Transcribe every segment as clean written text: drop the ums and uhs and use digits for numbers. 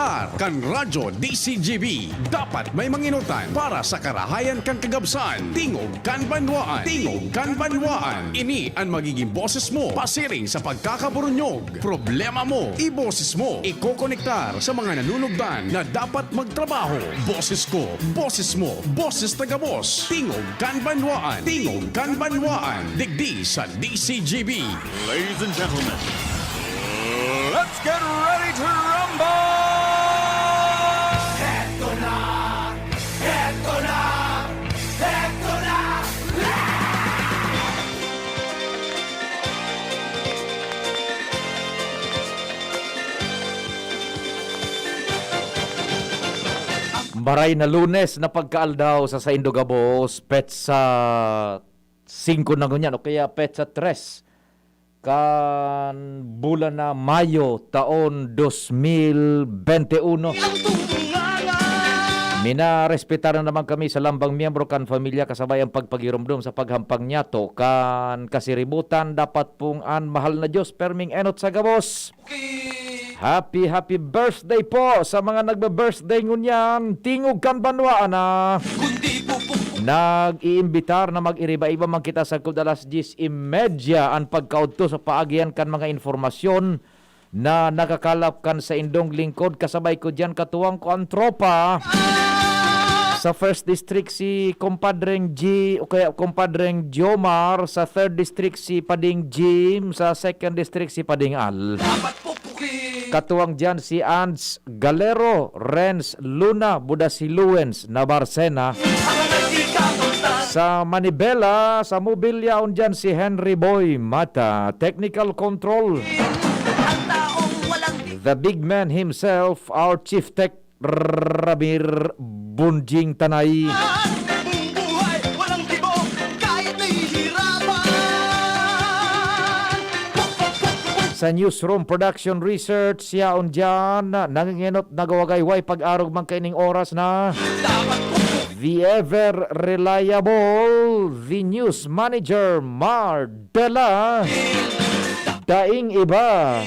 konektar kan radyo DCGB. Dapat may manginutan para sa karahayan kan kagabsan. Tingog kan banwaan. Tingog kan banwaan. Ini ang magiging boses mo pasiring sa pagkakaburunyog. Problema mo, iboses mo. Iko-konektar sa mga nanunugdan na dapat magtrabaho. Boses ko, boses mo, boses taga-boss. Tingog kan banwaan. Tingog kan banwaan. Digdi sa DCGB. Ladies and gentlemen, let's get ready to rumble! Eto na! Eto na! Eto na! Maray na Lunes na pagkaaldaw sa Indogabos, petsa 5 na ganyan o kaya petsa 3 kan bulan na Mayo taon 2021. Minarespetar na naman kami sa lambang miyembro kan familia kasabay ang pagpagirumdum sa paghampang nyato kan kasiributan dapat pong an mahal na Diyos perming enot sa gabos. Happy birthday po sa mga nagbe-birthday ngunyan. Tingog kan banwa na. Nag-iimbitar na mag-iriba-iba man kita sa kudalas 10:30 ang pagkaudto sa paagian kan mga informasyon na nakakalap kan sa indong lingkod kasabay ko diyan katuwang ko ang tropa. Sa 1st District si Compadreng G o kaya Compadreng Jomar, sa 3rd District si Pading Jim, sa 2nd District si Pading Al. Katuwang dyan si Ans Galero, Renz Luna, Budasiluens, Nabarsena. Sa Manibela, sa Mobilyaon dyan si Henry Boy Mata, Technical Control. The big man himself, our Chief Tech Ramir Bunjing Tanay. Sa Newsroom Production Research, yaon dyan, nanginginot nagawagayway pag-arog man kaining oras na the ever reliable, the news manager, Mar Dela Daing Iba.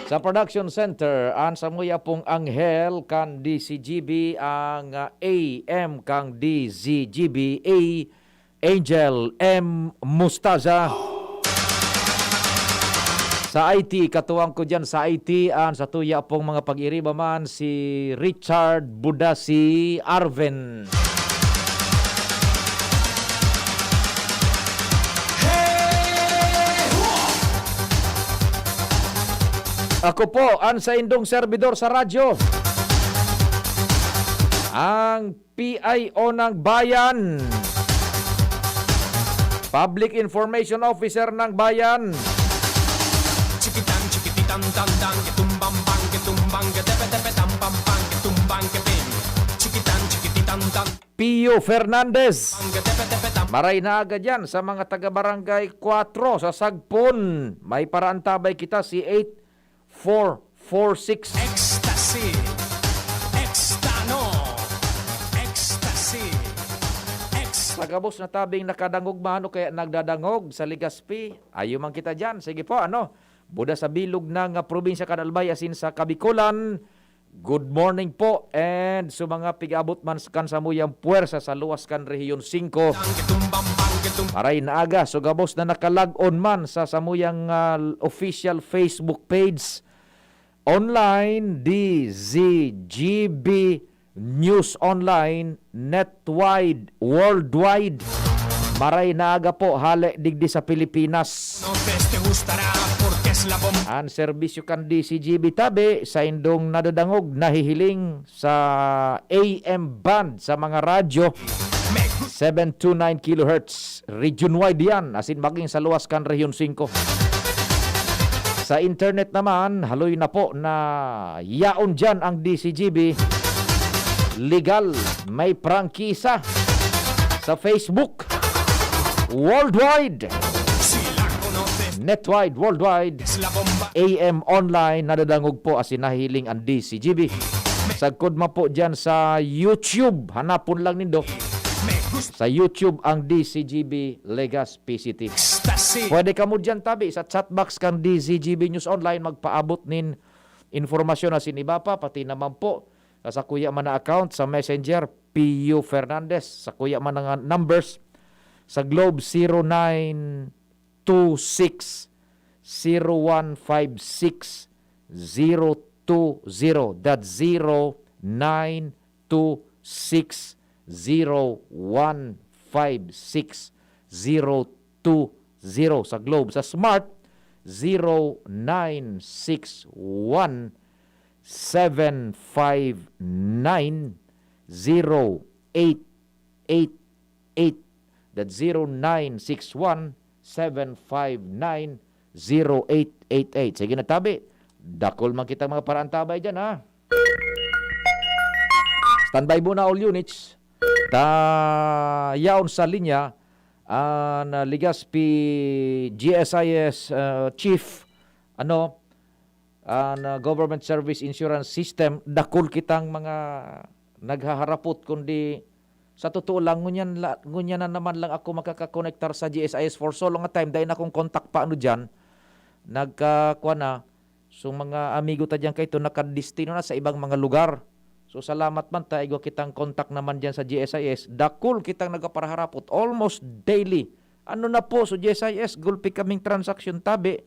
Sa Production Center, ang samuya pong Anghel kang DCGB, ang AM kang DZGB, Angel M. Mustaza. Sa IT, katuwang ko dyan sa IT, sa tuya pong mga pag-iriba man, si Richard Budasi Arven. Ako po, ang sa indong servidor sa radyo. Ang PIO ng bayan. Public Information Officer ng bayan. Chikitan, chikititan, tandang, ketumbang, bang, ketumbang, ketepe, tepe, tampang, bang, ketumbang, keping. Chikitan, chikititan, tandang, Pio Fernandez. ketepe, tepe, tampang. Maray na agad yan sa mga taga-barangay 4 sa Sagpon. May paraan tabay kita si 8446. Ecstasy, ekstano, ecstasy, Tagabos na tabing nakadangog man o kaya nagdadangog sa Ligaspi. Ayaw man kita dyan. Sige po, Buda sa bilog ng probinsya Kanalbay asin sa Kabikulan. Good morning po. And sa mga pig-abot man kan sa muyang puwersa sa luwas kan Rehiyon 5. Maray na aga. So gabos na nakalag-on man sa samuyang official Facebook page. Online, DZGB News Online, Netwide, Worldwide. Maray na aga po, hale digdi sa Pilipinas. No te gustará porque es la bomba. Ang serbisyo kan DCGB tabi sa indong nadadangog nahihiling sa AM band sa mga radyo 729 kHz region-wide yan asin maging sa luwas kan Rehiyon 5. Sa internet naman haloy na po na yaon dyan ang DCGB legal may prangkisa sa Facebook worldwide Netwide, Worldwide, AM Online, nadadangog po as nahiling ang DCGB. Sagkod ma po dyan sa YouTube, hanapon lang nindo. Sa YouTube ang DCGB Legas PCT. Pwede ka mo dyan tabi sa chatbox kang DCGB News Online, magpaabot nin informasyon na siniba pa, pati naman po sa kuya man na account sa Messenger, P.U. Fernandez, sa kuya man nga numbers, sa Globe 0926 0156 020. That's 0926 0156 020 sa Globe. Sa Smart 0961 759 0888. That's 0961 759 0888. Sige na tabi. Dakol man kita mga parantabay dyan, ha? Standby muna all units. Yaon sa linya ang Legazpi GSIS Chief Government Service Insurance System. Dakol kitang mga naghaharapot kundi sa totoo lang ngunyan na naman lang ako makakakonektar sa GSIS for so long a time dahil akong contact pa dyan nagkakuha na. So mga amigo ta dyan kayo nakadistino na sa ibang mga lugar. So salamat man ta, igwa kitang contact naman dyan sa GSIS. Dakul kitang nagaparaharapot almost daily. Ano na po so GSIS, gulpi kaming transaction tabi.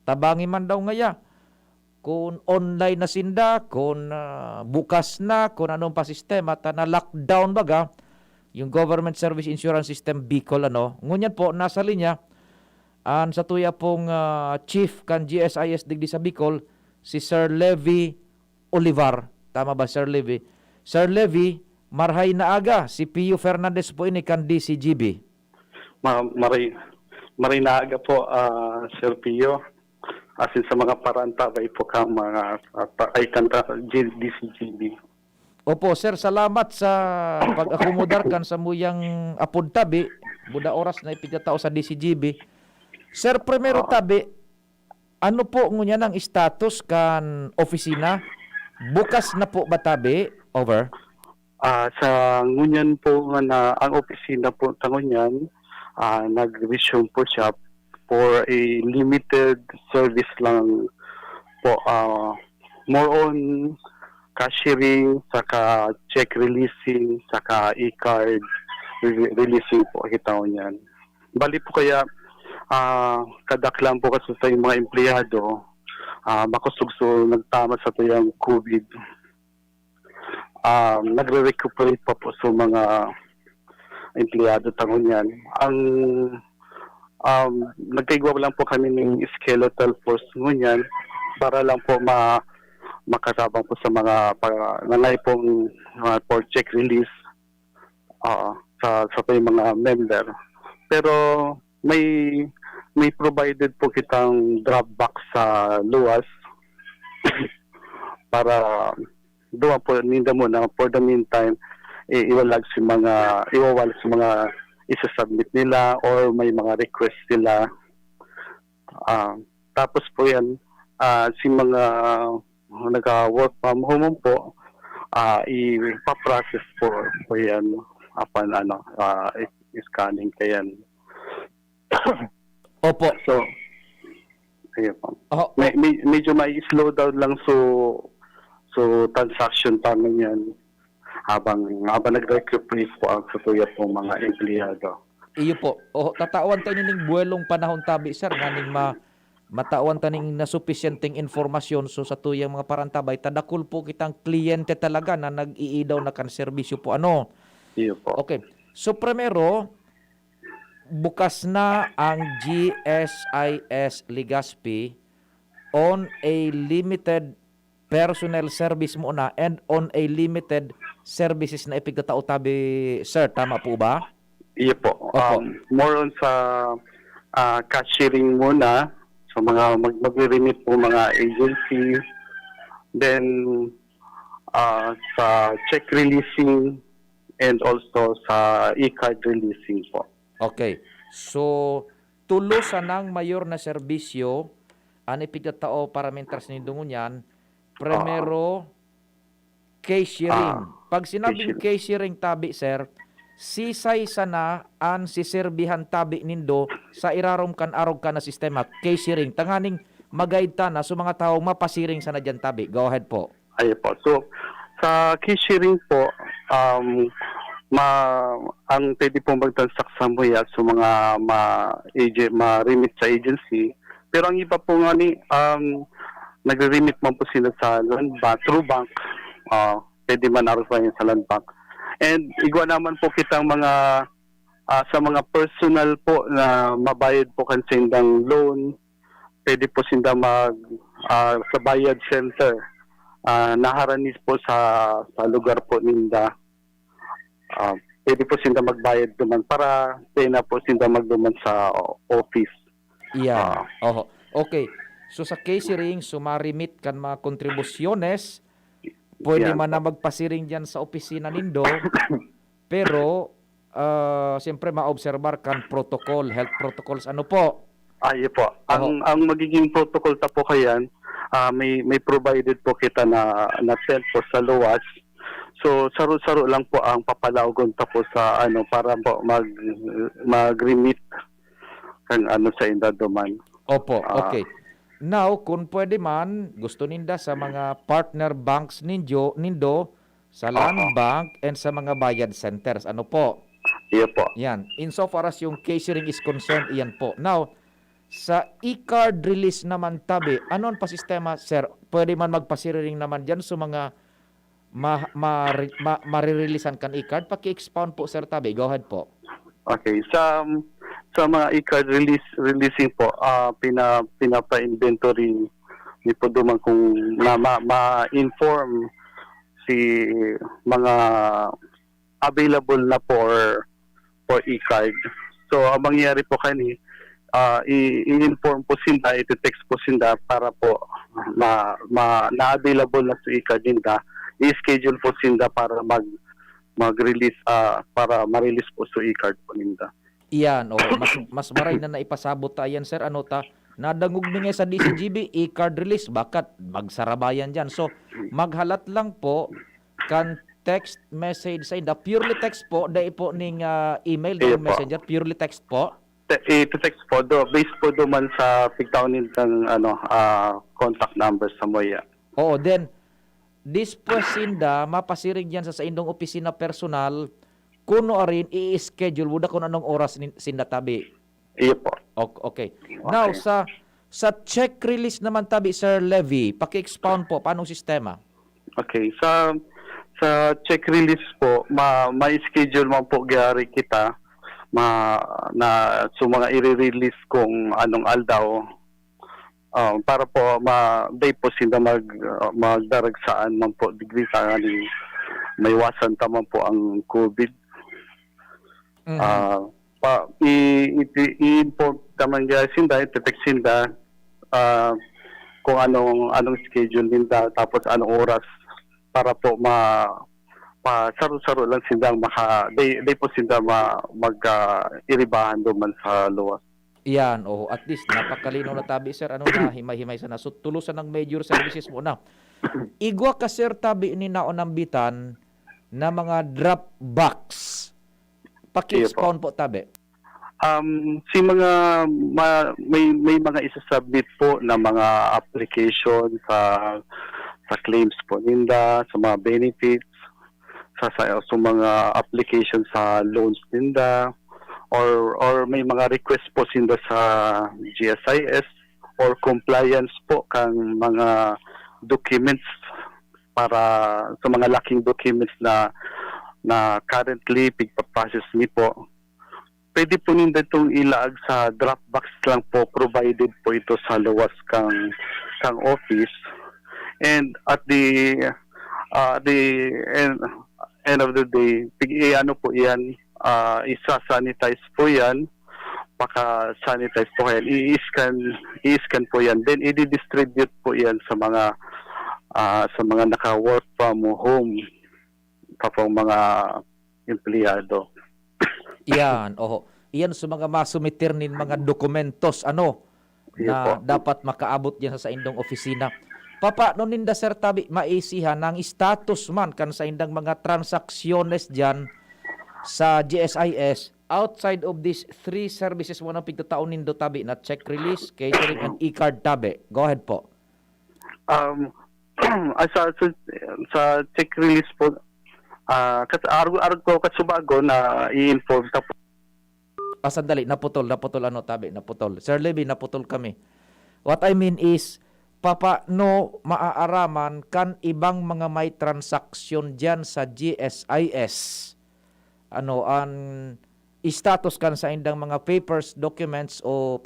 Tabangi man daw ngaya. Kung online na sinda, kung bukas na, kung anong pa sistema, na lockdown baga, yung Government Service Insurance System Bicol, ngunyan po, nasa linya, sa tuya pong Chief kan GSIS digdi sa Bicol, si Sir Levy Olivar. Tama ba, Sir Levy? Sir Levy, marhay na aga. Si P.U. Fernandez po ini kan DCGB. Maray na aga po, Sir Pio. Asin sa mga parantabay po ka mga ay kanta DCGB. Opo, sir, salamat sa pag-akomodar kan sa muyang apod tabi. Buda oras na ipigtatao sa DCGB. Sir, primero tabi, ano po ngunya ng status kan opisina? Bukas na po ba tabi? Over. Sa ngunyan po nga na ang opisina po sa ngunyan, nag-resume po siya for a limited service lang po. More on cashiering, saka check releasing, saka e-card releasing po kita niyan. Bali po kaya kadaklan po kasi sa mga empleyado makusugso nagtama sa tuyang COVID. Nagre-recuperate pa po sa mga empleyado tangon yan. Ang nagkaigwa lang po kami ng skeletal force ngunyan para lang po makatabang po sa mga nanay pong for check release sa mga member. Pero may provided po kitang drop box sa luwas para doon po ninda muna for the meantime iwalag sa mga isa-submit nila or may mga request sila. Tapos po yan, si mga nag-work from home po, ipaprocess po yan upon scanning kayan. Opo. So, ayun po. Medyo may slow down lang so transaction tamin yan. Habang nag-recuperate po ang katuya pong mga empleyado. Iyo po. Tatawan tayo ning buwelong panahon tabi, sir. Nganing matawan tayo na sufficienting informasyon so sa tuyang mga parantabay. Tadakul po kitang kliyente talaga na nag-iidaw na kan serbisyo po. Iyo po. Okay. So, primero, bukas na ang GSIS Legazpi on a limited personnel service muna and on a limited services na ipigtatao tabi, sir. Tama po ba? Iya po. More on sa cashiering muna. So mga mag-remit po mga agency. Then sa check releasing and also sa e-card releasing po. Okay. So, tulo sa nang mayor na serbisyo ang ipigtatao para mentras ni dungunyan. Primero, cashiering. Pag sinabing cashiering tabi, sir, sisay sana ang siserbihan tabi nindo sa irarom kan arog ka na sistema. Cashiering. Tanganing magaita na so mga tao mapasiring sa na dyan tabi. Go ahead po. Ay po. So, sa key-sharing po, ang pwede pong magtransact sa MOYA sa mga ma-remit sa agency. Pero ang iba po nga nagre-remit man po sila sa land bank, through bank. Pwede man na-refine sa land bank. And igwa naman po kitang mga sa mga personal po na mabayad po kansindang loan, pwede po sinda sa bayad center. Naharanis po sa lugar po ninda. Pwede po sinda magbayad duman para pwede na po sinda magduman sa office. Iya. Oho. Okay. So sa casing, sumarimit kan mga kontribusyones, pwede Yeah. man na magpasiring dyan sa opisina nindo, pero siyempre maobserbar kan protocol, health protocols. Ano po? Ay po. Ang magiging protocol ta po kayan, may provided po kita na tent po sa luwas. So saro-saro lang po ang papalawgon ta po sa para po mag-remit kan sa indaduman. Opo, okay. Now, kung pwede man, gusto ninda sa mga partner banks nindo, sa land bank and sa mga bayad centers. Ano po? Iya po. Yan. Insofar as yung casing is concerned, iyan po. Now, sa e-card release naman tabi, anon pa sistema, sir? Pwede man magpasiring naman dyan sa mga marireleasean kan e-card? Paki-expound po, sir tabi. Go ahead po. Okay. Sa mga e-card releasing po, pinapa-inventory ni po duman kung ma-inform si mga available na for e-card. So, ang mangyayari po i-inform po sila, i-text po sila para po na-available na sa e-card nila, i-schedule po sila para mag-release, para ma-release po sa e-card po nila. Iyan, mas maray na naipasabot tayan, sir. Ano ta? Nadangog ni nga sa DCGB, e-card release, bakit magsarabayan dyan. So, maghalat lang po kan text message sa inda. Purely text po, dahil po ning email, Iya dahil po. messenger, purely text po. I-text po based po duman sa pigtawnin ng contact number sa MOYA. Oo, then, this po sinda, mapasirig dyan sa indong opisina personal, kuno arin, i-schedule, wala kung anong oras sinda tabi. Iya po. Okay. Now, sa check release naman tabi, Sir Levy, paki-expound po, paanong sistema? Okay. Sa check release po, ma-schedule man po gyari kita na mga i-release kung anong aldaw para po day po sila magdaragsaan man po degree sa may wasan taman po ang COVID. I-inform taman gyari sinda, i-text sinda kung anong schedule nila tapos anong oras para po saro-saro lang sila day po sila iribahan duman sa luwas. Iyan, at least napakalinaw na tabi, sir. Ano na, himay-himay sana. So, tulusan ng major services mo na. Igwa ka, sir, tabi ni naonambitan na mga drop box. Paki-expound po tabi. Si mga may mga isasubmit po na mga application sa claims po ninda, sa mga benefits, sa mga application sa loans ninda, or may mga request po sinda sa GSIS or compliance po kang mga documents para sa mga laking documents na currently pigpa-process ni po. Pwede po ninda itong ilaag sa Dropbox lang po, provided po ito sa luwas kang office. And at the end of the day, po yan, isa-sanitize po yan, paka-sanitize po yan, i-scan po yan, then i-distribute po yan sa mga naka-work from home pa pong mga empleyado. Iyan, Iyan sa mga masumitir nin mga dokumentos, na dapat makaabot yan sa indong opisina. Papa, no ninda, sir, tabi, maisihan ng status man kan sa indang mga transaksyones dyan sa GSIS, outside of these three services mo na pigtataon nindo tabi na check release, catering, and e-card tabi. Go ahead po. Sa check release po, arag ko kasubago na i-inform ta po. Sandali, naputol ano tabi, naputol. Sir Levy, naputol kami. What I mean is, papaano maaaraman kan ibang mga may transaksyon dyan sa GSIS? Ano, ang status kan sa indang mga papers, documents o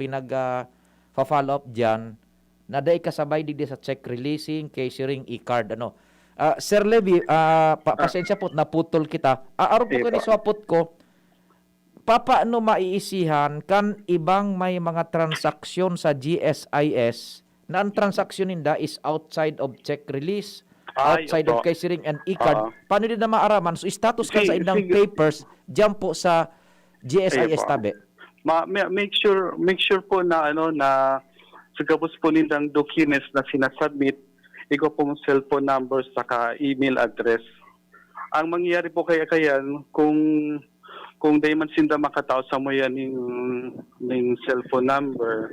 follow up dyan na day kasabay di sa check releasing, cashiering, e-card, ano. Sir Levy, pasensya po, naputol kita. Araw po kani swapot ko, papaano maiisihan kan ibang may mga transaksyon sa GSIS na ang transaksyon ninda is outside of check release, outside of cashiering and e-card. Paano din na maaraman? So, status ka sa indang papers, dyan po sa GSIS tabi. Make sure po na na sa gabos po nindang documents na sinasubmit, ikaw po mong cellphone number saka email address. Ang mangyayari po kayan kung day man sinda makatao sa mo yan ng cellphone number,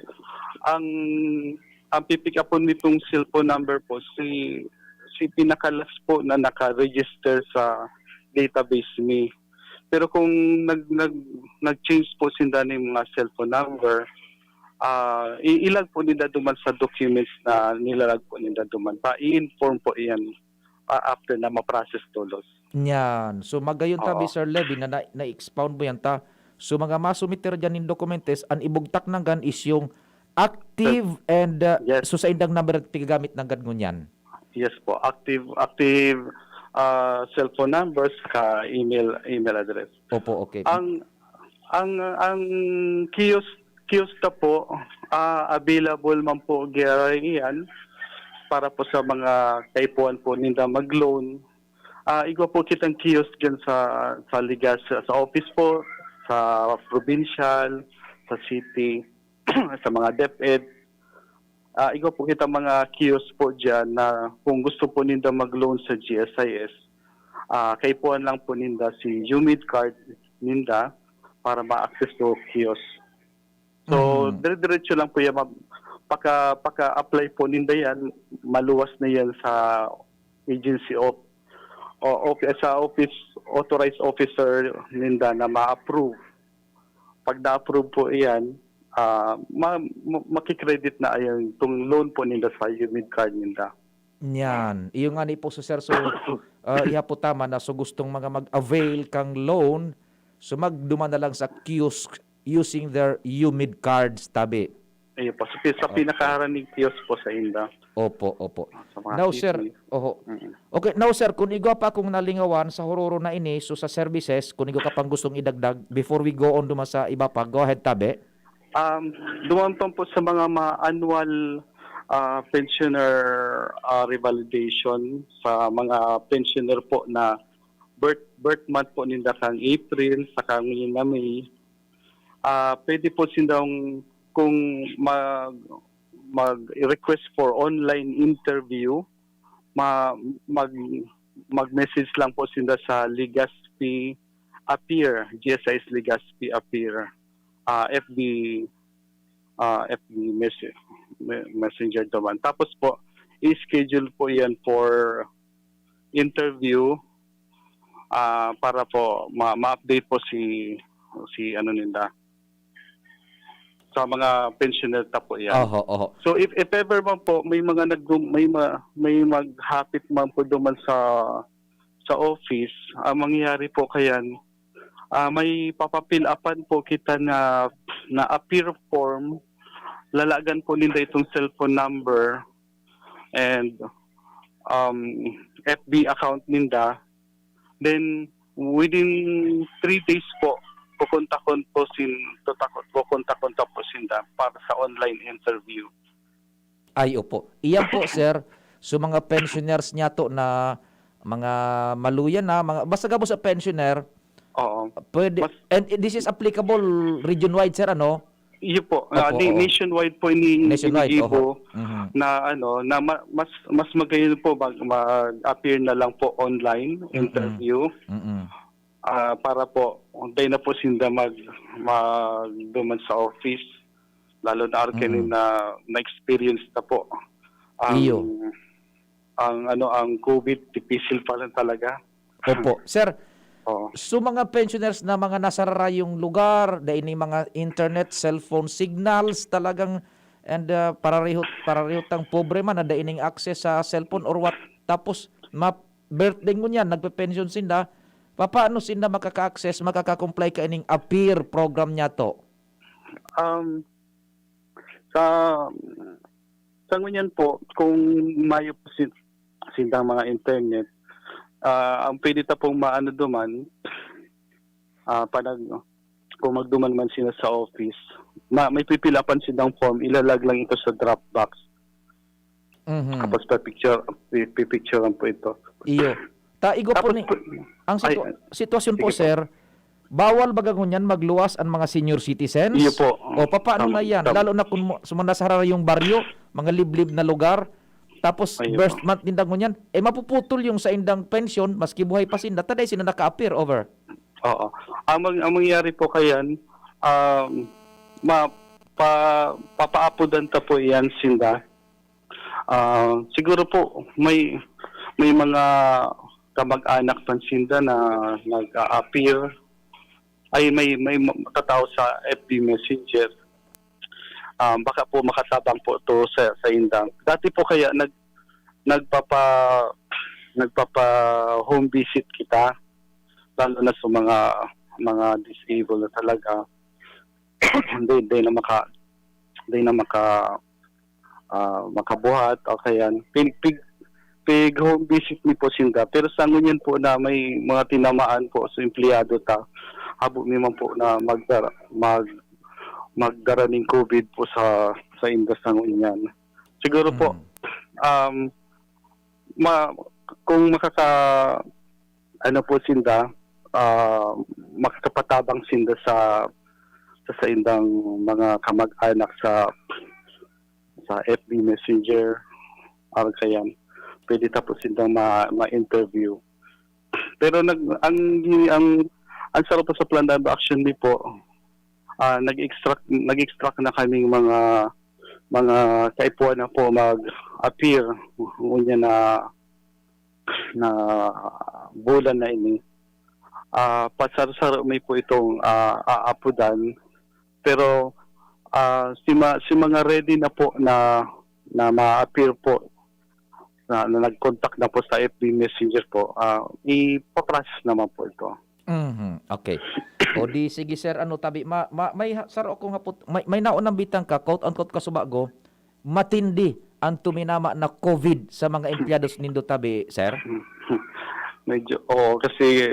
ang pipick upon nitong cellphone number po si pinakalas po na naka-register sa database ni. Pero kung nag-change po sinda ng mga cellphone number, ilag po nila duman sa documents na nilalag po nila duman. I-inform po iyan after na ma-process tulos. Yan. So magayon tabi Sir Levy na expound mo yan ta. So mga masumiter dyan in documents, ang ibugtak ng gan is yung active and yes. So sa indang number at pigagamit ng gan ngunyan. Yes po, active cellphone numbers ka email address. Opo, okay. Ang kiosk ta po available man po iyan para po sa mga kaipuan po ninda mag-loan. Igwa po kitang kiosk dyan sa ligas sa office po, sa provincial, sa city, sa mga DepEd. Igwa po kita mga kiosk po dyan na kung gusto po ninda mag-loan sa GSIS, kaipuan lang po ninda si UMID card ninda para ma-access to kiosk. So, dire-diretso lang po yan. Paka-apply po ninda yan, maluwas na yan sa agency of sa office authorized officer ninda na ma-approve. Pag na-approve po iyan, makikredit na ayan itong loan po ninda sa UMID card ninda. Yan. Iyo nga ni po sir. So, iha po tama na so gustong mga mag-avail kang loan, so magduman na lang sa kiosk using their UMID cards tabi. Ayun po. Sa pinakaharaning kiosk po sa inda. Opo. Sa mga Now city. sir, okay, now sir, kung igwa pa kung nalingawan sa hororo na ini, so sa services, kung igwa ka pang gustong idagdag, before we go on duma sa iba pa, go ahead tabi. Dumampang po sa mga annual pensioner revalidation sa mga pensioner po na birth month po ninda kang April sa kang na May. Pwede po sindang kung mag-request for online interview, mag-message lang po sila sa Legaspi Appear, GSIS Legaspi Appear, FB Messenger naman. Tapos po, i-schedule po yan for interview para po ma-update po si ano nila sa mga pensioner ta po yan. Oho. So if ever man po may mga may maghapit man po duman sa office, ang mangyayari po kayan may papapill upan po kita na appear form, lalagan po nila itong cellphone number and FB account ninda. Then within 3 days po pupuntakon po sinda para sa online interview. Ay, opo. Iyan po, sir. So, mga pensioners niya to na mga maluyan na, basta gabo sa pensioner, Oo. pwede, and this is applicable region-wide, sir, ano? Iyo po. Opo, Nationwide po ini Nationwide, po Mhm. na mas magayon po mag-appear na lang po online interview. Mm-mm. para po day na po sinda magduman sa office, lalo na arkin na experience na po Iyo. ang COVID difficile pa lang talaga. Opo. Sir, Oo. so mga pensioners na mga nasa rarayong lugar, dahil ni mga internet, cellphone signals talagang and pararihot ang pobre man na daining access sa cellphone or what. Tapos birthday mo niyan, nagpe-pension sinda, paano sinda makaka-access, makaka-comply ka ining appear program niya to? Sa ngunyan po, kung mayo po sindang mga internet, ang pwede ta pong maano duman, kung magduman man sila sa office, may pipilapan silang form, ilalag lang ito sa Dropbox. Tapos pipicturean po ito. Iyo. Taigo po ni ang sitwasyon po, sir, bawal baga ngunyan magluwas ang mga senior citizens? Iyo po. O paano na yan? Lalo na kung sumanda sa harara yung baryo, mga liblib na lugar, tapos Iyo first po. month indang ngunyan, mapuputol yung sa indang pension, maski buhay pa sinda, taday sila naka-appear over. Oo. Ang mangyayari po kayan, papaapudan ta po yan sinda. Siguro po may mga kamag-anak pan sinda na nag-appear, ay may katao sa FB Messenger. Baka po makatabang po to sa indang. Dati po kaya nagpapa home visit kita, lalo na sa mga disabled na talaga. hindi na makabuhat o kaya pig home visit ni po sinda. Pero sa ngunyan po na may mga tinamaan po sa empleyado ta, habo naman po na magdara ng COVID po sa indas sa ngunyan. Siguro po kung sinda, makakapatabang sinda sa indang mga kamag-anak sa FB Messenger or kaya pwede tapos sindang ma-interview. Pero ang sarap po sa plan of action ni po, nag-extract na kaming mga kaipuan na po mag-appear ngunya na bulan na ini. Pasar-sar may po itong aapudan, pero si mga ready na po na ma-appear po na nag-contact na po sa FB Messenger po, ipaprocess naman po ito. Okay. O di sige sir, tabi may sir ako nga may naunang bitang ka quote unquote kasubago, matindi ang tuminama na COVID sa mga empleyados nindo tabi, sir. Medyo kasi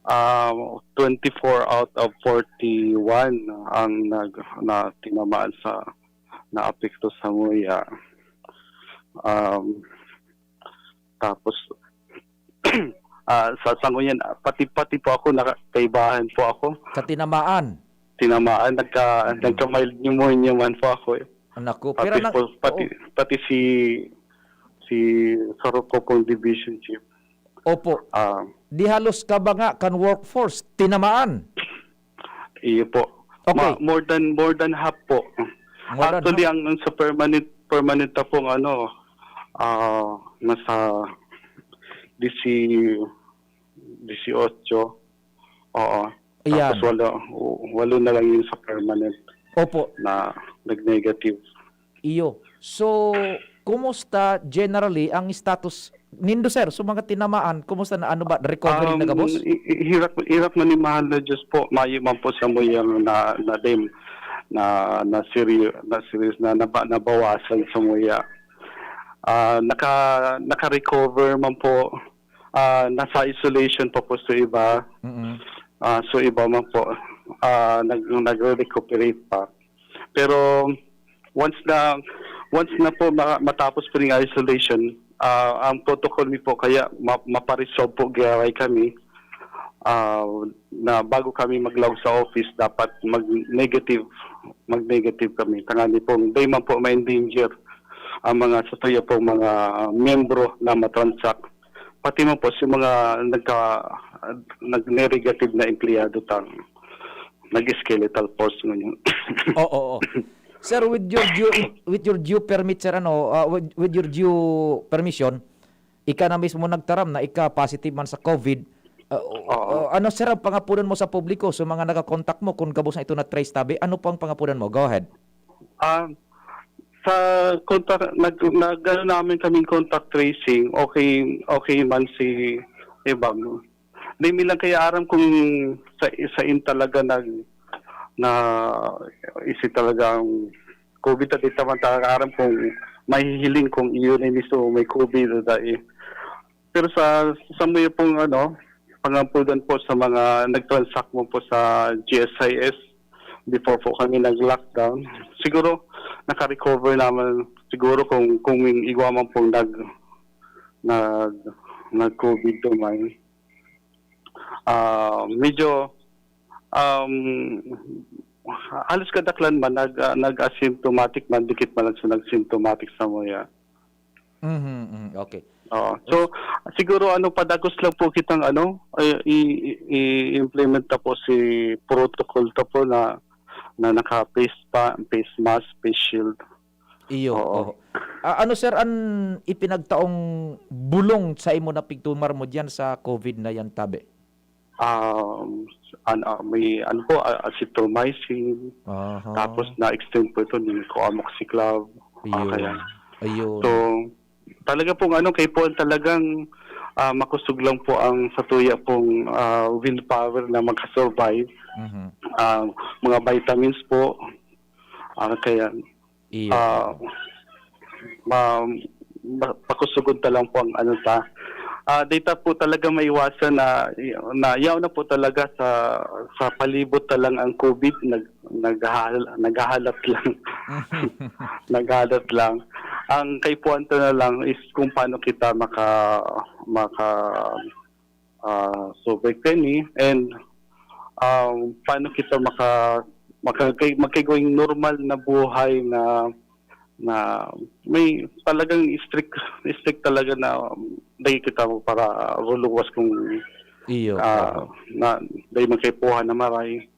24 out of 41 ang na tinamaan sa naapekto sa nguya. Tapos sa sanguyan, pati po ako, nakaibahan po ako. Sa tinamaan. Nagka-mild pneumonia man po ako. Naku, pati si sarap ko pong division chief. Opo. Di halos ka ba nga kan workforce tinamaan? Iyo po. Okay. More than half po. Actually, ang sa permanent na pong nasa 18. Oo. Ayan. Tapos walo na lang yun sa permanent Opo. na nag-negative. Iyo. So, kumusta generally ang status nindo sir? So mga tinamaan, kumusta na ba? Recovery na gabos? Hirap man ni mahal na Diyos po. Mayo man po sa muyang na serious na nabawasan sa muya. Naka-recover man po. Nasa isolation pa po sa iba. So iba man po nag-recuperate pa. Pero once na po matapos po ng isolation, ang protocol ni po kaya maparesolve po gaway kami na bago kami mag-log sa office dapat mag-negative kami. Tangani po, day man po ma-endanger ang mga satuya po mga membro na matransact. Pati man po si mga nag-negative na empleyado tang nag-skeletal force ngunyan. Oo. Sir, with your due permit, sir, with your due permission, ika na mismo nagtaram na ika positive man sa COVID. Ano, sir, ang pangapunan mo sa publiko, sa mga nagakontak mo, kung gabos na ito na trace tabi, ano pang pangapunan mo? Go ahead. Sa contact, nag namin kaming contact tracing, okay man si Ebang. Di lang kaya aram kung sa in talaga na isi talagang COVID at ita man aram kung mahihiling kung iyon ay miso may COVID dahil. Pero sa mga pong pangampudan po sa mga nag-transact mo po sa GSIS before po kami nag-lockdown, siguro naka-recover naman siguro kung igwa man pong nag-COVID doon. Medyo halos kadaklan man nag-asymptomatic man, dikit man lang sa nag-symptomatic sa moya. Okay. So siguro padagos lang po kitang i-implement ta po si protocol ta po na face mask, face shield. Iyo. Ano, sir, an ipinagtaong bulong sa imo na pigtumar mo diyan sa COVID na yan tabi? May azithromycin, tapos na-extend po ito ni Coamoxiclav. Ayun. So, talaga pong kay po talagang makusog lang po ang satuya pong willpower na magka-survive. Mga vitamins po, kaya pakusugod ta lang po ang data po talaga maiwasan na yaw na po talaga sa palibot lang ang COVID, naghahalat lang. Naghahalat lang. Ang kay puwanto na lang is kung paano kita maka survive and paano kita magkagawing normal na buhay na may talagang strict talaga na dahil kita mo para ruluwas kung na dahil magkaipuhan na maray.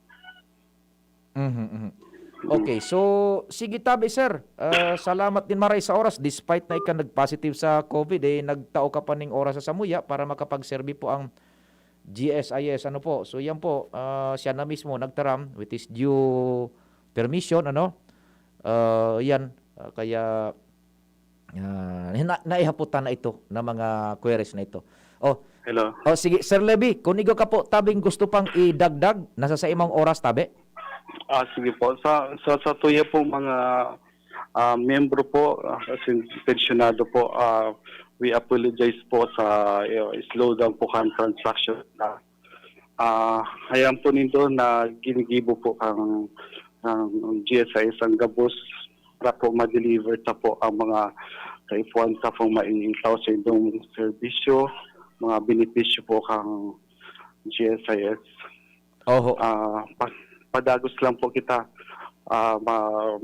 Okay, so sige tabi, sir. Salamat din maray sa oras despite na ika nag-positive sa COVID, nagtao ka pa ning oras sa Samuya para makapag-serve po ang GSIS So yan po, siya na mismo nagtaram with his due permission yan kaya naihaputan na ito na mga queries na ito. Hello. Sige, Sir Levy, kung igo ka po tabing gusto pang idagdag, nasa sa imong oras tabi? Sige po. Sa tuya po mga membro po, pensionado po, we apologize po sa slow down po kang transaction na hayaan po nito na ginigibo po ang GSIS ang gabos para po ma-deliver ta po ang mga kaipuan sa pong mainitaw sa itong serbisyo, mga benepisyo po kang GSIS. Padagos lang po kita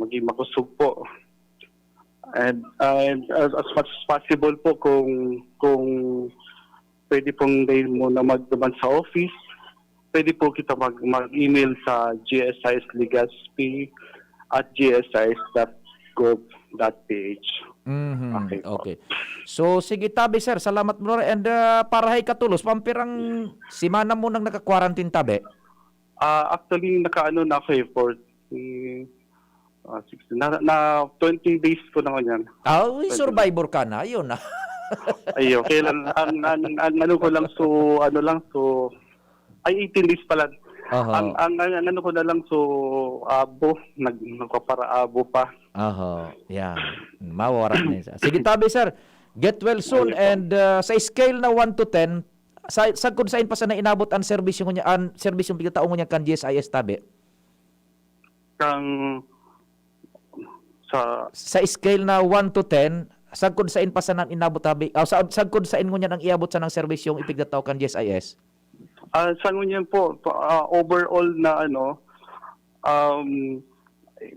maging makusog po. And as much as possible po kung pwede pong dahil mo na magdaman sa office, pwede po kita mag-email sa gsis.gsis.gov.ph. Okay. So sige tabi, sir, salamat mo and para hay katulos pampirang simana mo nang naka-quarantine tabi. Actually nakaano na ako for 16 na 20 days ko na ganyan. Survivor ka na, yun na. Ayo, kailan ang ko lang ay 18 days pala. Ang ano ko na lang abo, nagpapara-abo pa. Yan. Mawara na yun. Sige tabi, sir. Get well soon and sa scale na 1 to 10, sagkod sa pa sa nainabot ang serbisyo niya, ang serbisyong pigtaong niya kan GSIS tabi? Sa scale na 1 to 10, sagkod sa pa sa inabot tabi, sagkod sa niya nang iabot sa ng serbisyong ipigtataw kan GSIS? Sa ngunyan po, overall na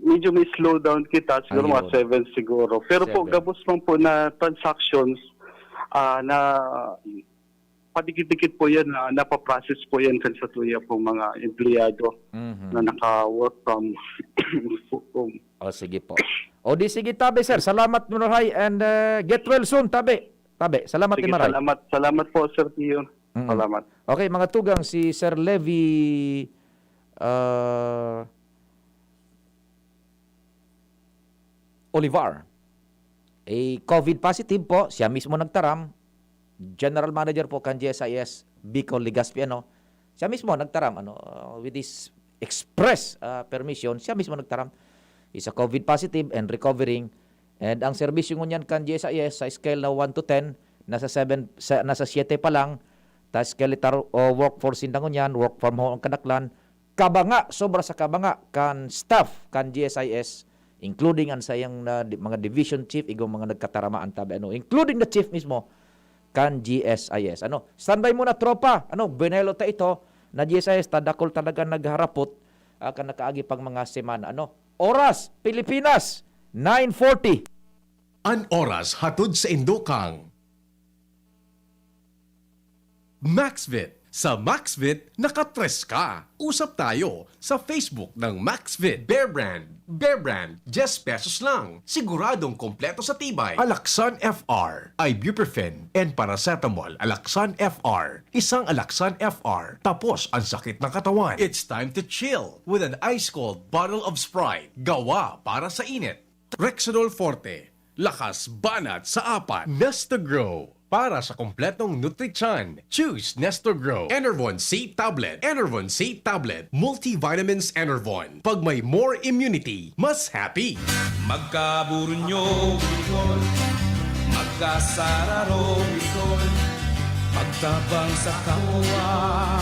medyo may slow down kita, siguro mga 7 siguro. Pero po, gabos man po na transactions na padikit-dikit po yan na napaprocess po yan sa tuya po mga empleyado na naka-work from home. O sige po. O di sige tabi sir. Salamat Maray and get well soon tabi. Tabi. Salamat Sige, ni Maray. salamat po Sir Tio. Salamat. Okay, mga tugang si Sir Levi Olivar. COVID positive po, siya mismo nagtaram. General Manager po kan GSIS Bicol Legazpi siya mismo nagtaram with this express permission, siya mismo nagtaram. Is a COVID positive and recovering. And ang serbisyo ngunyan kan GSIS sa scale na 1 to 10, nasa 7 pa lang. Ta skeletal workforce indang ngunyan, work from home ang kadaklan. Kabanga, sobra sa kabanga kan staff kan GSIS, including ang sayang mga division chief, igong mga nagkataramaan tabi, including the chief mismo kan GSIS. Standby muna tropa. Benelo ta ito na GSIS tadakol talaga nagharapot kan nakaagi pang mga semana. Oras Pilipinas 9:40. An oras hatod sa Indokang. Maxvit. Sa Maxvit, nakatres ka. Usap tayo sa Facebook ng Maxvit. Bear Brand. Bear Brand, 10 pesos lang. Siguradong kompleto sa tibay. Alaxan FR, ibuprofen, and paracetamol. Alaxan FR. Isang Alaxan FR. Tapos ang sakit ng katawan. It's time to chill with an ice-cold bottle of Sprite. Gawa para sa init. Rexidol Forte. Lakas banat sa apat. Nestor Grow. Para sa kompletong nutrition, choose Nestor Grow. Enervon C Tablet. Enervon C Tablet. Multivitamins Enervon. Pag may more immunity, mas happy. Magkaburunyo, Bicol. Magkasararo, Bicol. Pagtabang sa kawa,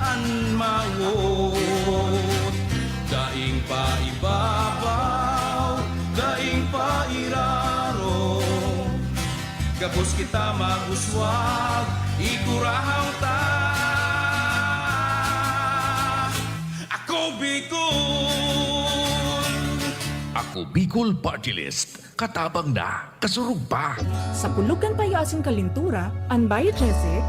anmawot. Daing pa ibabaw, daing pa iraro. Gapos kita maguswag, ikurahaw ta. Ako Bicol! Ako Bicol Party List. Katabang na, kasurug pa. Sa pulugan payasing kalintura, ang biogesic,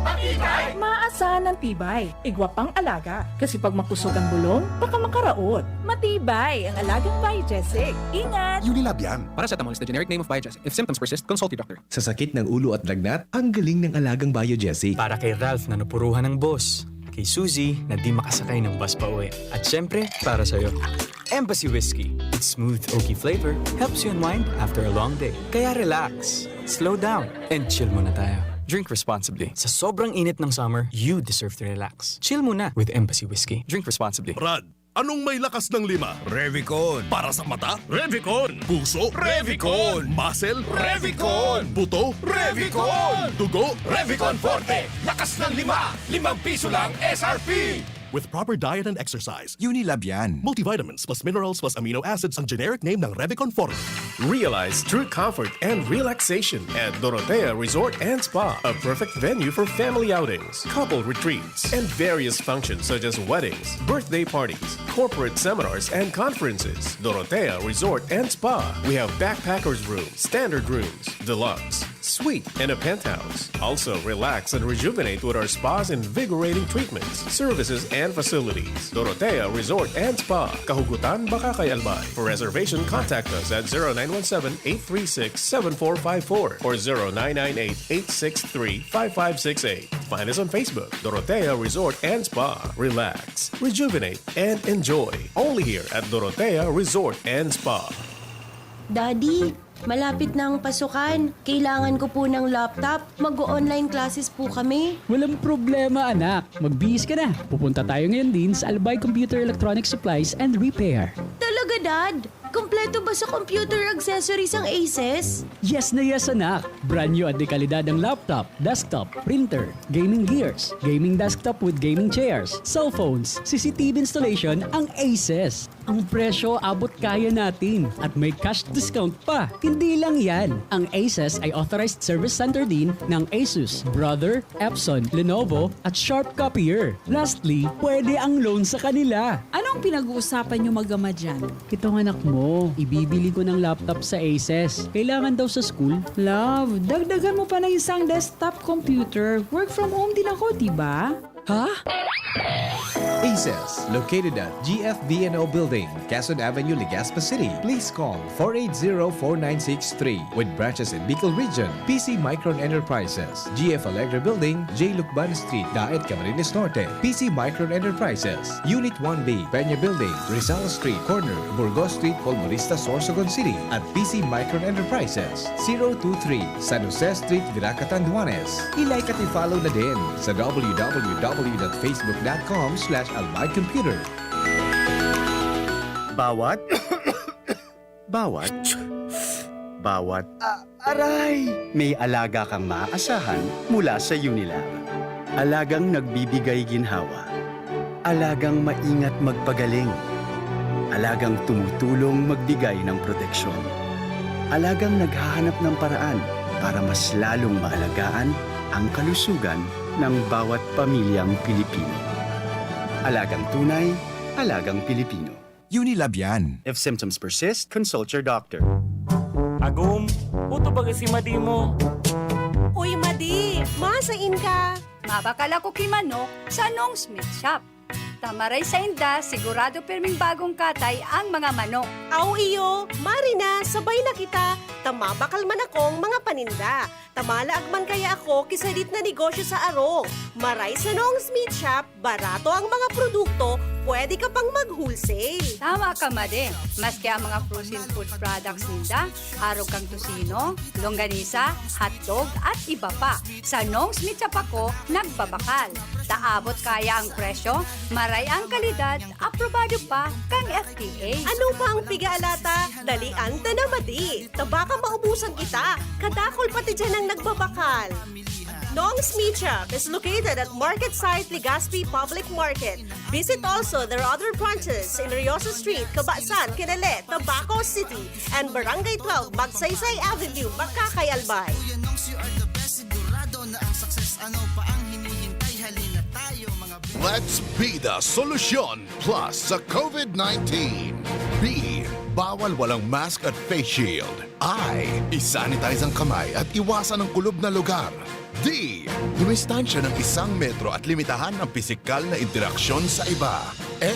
maasahan ng tibay, igwapang alaga. Kasi pag makusog ang bulong, baka makaraot. Matibay ang alagang biogesic. Ingat! Unilab yan. Paracetamol is the generic name of Biogesic. If symptoms persist, consult your doctor. Sa sakit ng ulo at lagnat, ang galing ng alagang Biogesic. Para kay Ralph na napuruhan ng boss. Kay Suzy na di makasakay ng bus pa uwi. At syempre, para sa'yo. Embassy Whiskey. Its smooth, oaky flavor helps you unwind after a long day. Kaya relax, slow down, and chill muna tayo. Drink responsibly. Sa sobrang init ng summer, you deserve to relax. Chill muna with Embassy Whiskey. Drink responsibly. Brad, anong may lakas ng 5? Revicon. Para sa mata? Revicon. Puso? Revicon. Muscle? Revicon. Buto? Revicon. Dugo? Revicon Forte. Lakas ng 5. 5 piso lang SRP. With proper diet and exercise, Unilab yan. multivitamins plus minerals plus amino acids ang generic name ng Revicon Forte. Realize true comfort and relaxation at Dorotea Resort and Spa, a perfect venue for family outings, couple retreats, and various functions such as weddings, birthday parties, corporate seminars, and conferences. Dorotea Resort and Spa. We have backpackers rooms, standard rooms, deluxe, suite, and a penthouse. Also, relax and rejuvenate with our spa's invigorating treatments, services, and facilities. Dorotea Resort and Spa. Kahugutan, Bakakay, Albay. For reservation, contact us at 0917-836-7454 or 0998-863-5568. Find us on Facebook, Dorotea Resort and Spa. Relax, rejuvenate, and enjoy. Only here at Dorotea Resort and Spa. Daddy, malapit na ang pasukan. Kailangan ko po ng laptop. Mag-online classes po kami. Walang problema, anak. Magbihis ka na. Pupunta tayo ngayon din sa Albay Computer Electronic Supplies and Repair. Talaga, Dad? Kompleto ba sa computer accessories ang Aces? Yes na yes, anak. Brand new at dekalidad ang laptop, desktop, printer, gaming gears, gaming desktop with gaming chairs, cellphones, CCTV installation ang Aces. Ang presyo abot kaya natin at may cash discount pa. Hindi lang yan. Ang ASUS ay authorized service center din ng Asus, Brother, Epson, Lenovo at Sharp Copier. Lastly, pwede ang loan sa kanila. Anong pinag-uusapan nyo mag-ama dyan? Itong anak mo, ibibili ko ng laptop sa Asus. Kailangan daw sa school. Love, dagdagan mo pa ng isang desktop computer. Work from home din ako, diba? Ha? ACES, located at GFBNO Building, Quezon Avenue, Legazpi City. Please call 480-4963 with branches in Bicol Region, PC Micron Enterprises, GF Allegra Building, J. Lucban Street, Daet, Camarines Norte, PC Micron Enterprises, Unit 1B, Peña Building, Rizal Street, Corner, Burgos Street, Colmonista, Sorsogon City, at PC Micron Enterprises, 023 San Jose Street, Viraca, Tanduanes. I-like at i-follow na din sa www.facebook.com/albaycomputer. Bawat aray! May alaga kang maaasahan mula sa Unilab. Alagang nagbibigay ginhawa. Alagang maingat magpagaling. Alagang tumutulong magbigay ng proteksyon. Alagang naghahanap ng paraan para mas lalong maalagaan ang kalusugan ng bawat pamilyang Pilipino. Alagang tunay, alagang Pilipino. Unilab yan. If symptoms persist, consult your doctor. Agum, uto ba si Madi mo? Uy, Madi, masain ka. Mabakal ako kay Manok sa Nong Smith Shop. Tamaray sa inda, sigurado pirming bagong katay ang mga manok. Aw iyo, Marina, sabay na kita. Tamabakal man akong mga paninda. Tamalaag man kaya ako kisalit na negosyo sa Arong. Maray sa Nong Smith Shop, barato ang mga produkto, pwede ka pang mag-wholesale. Tama ka, Made. Maski ang mga frozen food products ninda, arog kang tusino, longganisa, hotdog at iba pa. Sa Nong Smith Shop ako, nagbabakal. Taabot kaya ang presyo, maray ang kalidad, aprobado pa kang FDA. Ano pa ang piga-alata? Dalian ta na, Madi. Tabaka maubusan kita. Kadakol pati dyan ang nagbabakal. Nong Smith Shop is located at Market Site, Legazpi Public Market. Visit also their other branches in Riosa Street, Cabasan, Quinale, Tabaco City, and Barangay 12, Magsaysay Avenue, Makakay, Albay. Let's be the solution plus sa COVID-19. B. Bawal walang mask at face shield. I. Isanitize ang kamay at iwasan ang kulob na lugar. D. Dumistansya ng 1 metro at limitahan ang pisikal na interaksyon sa iba. A.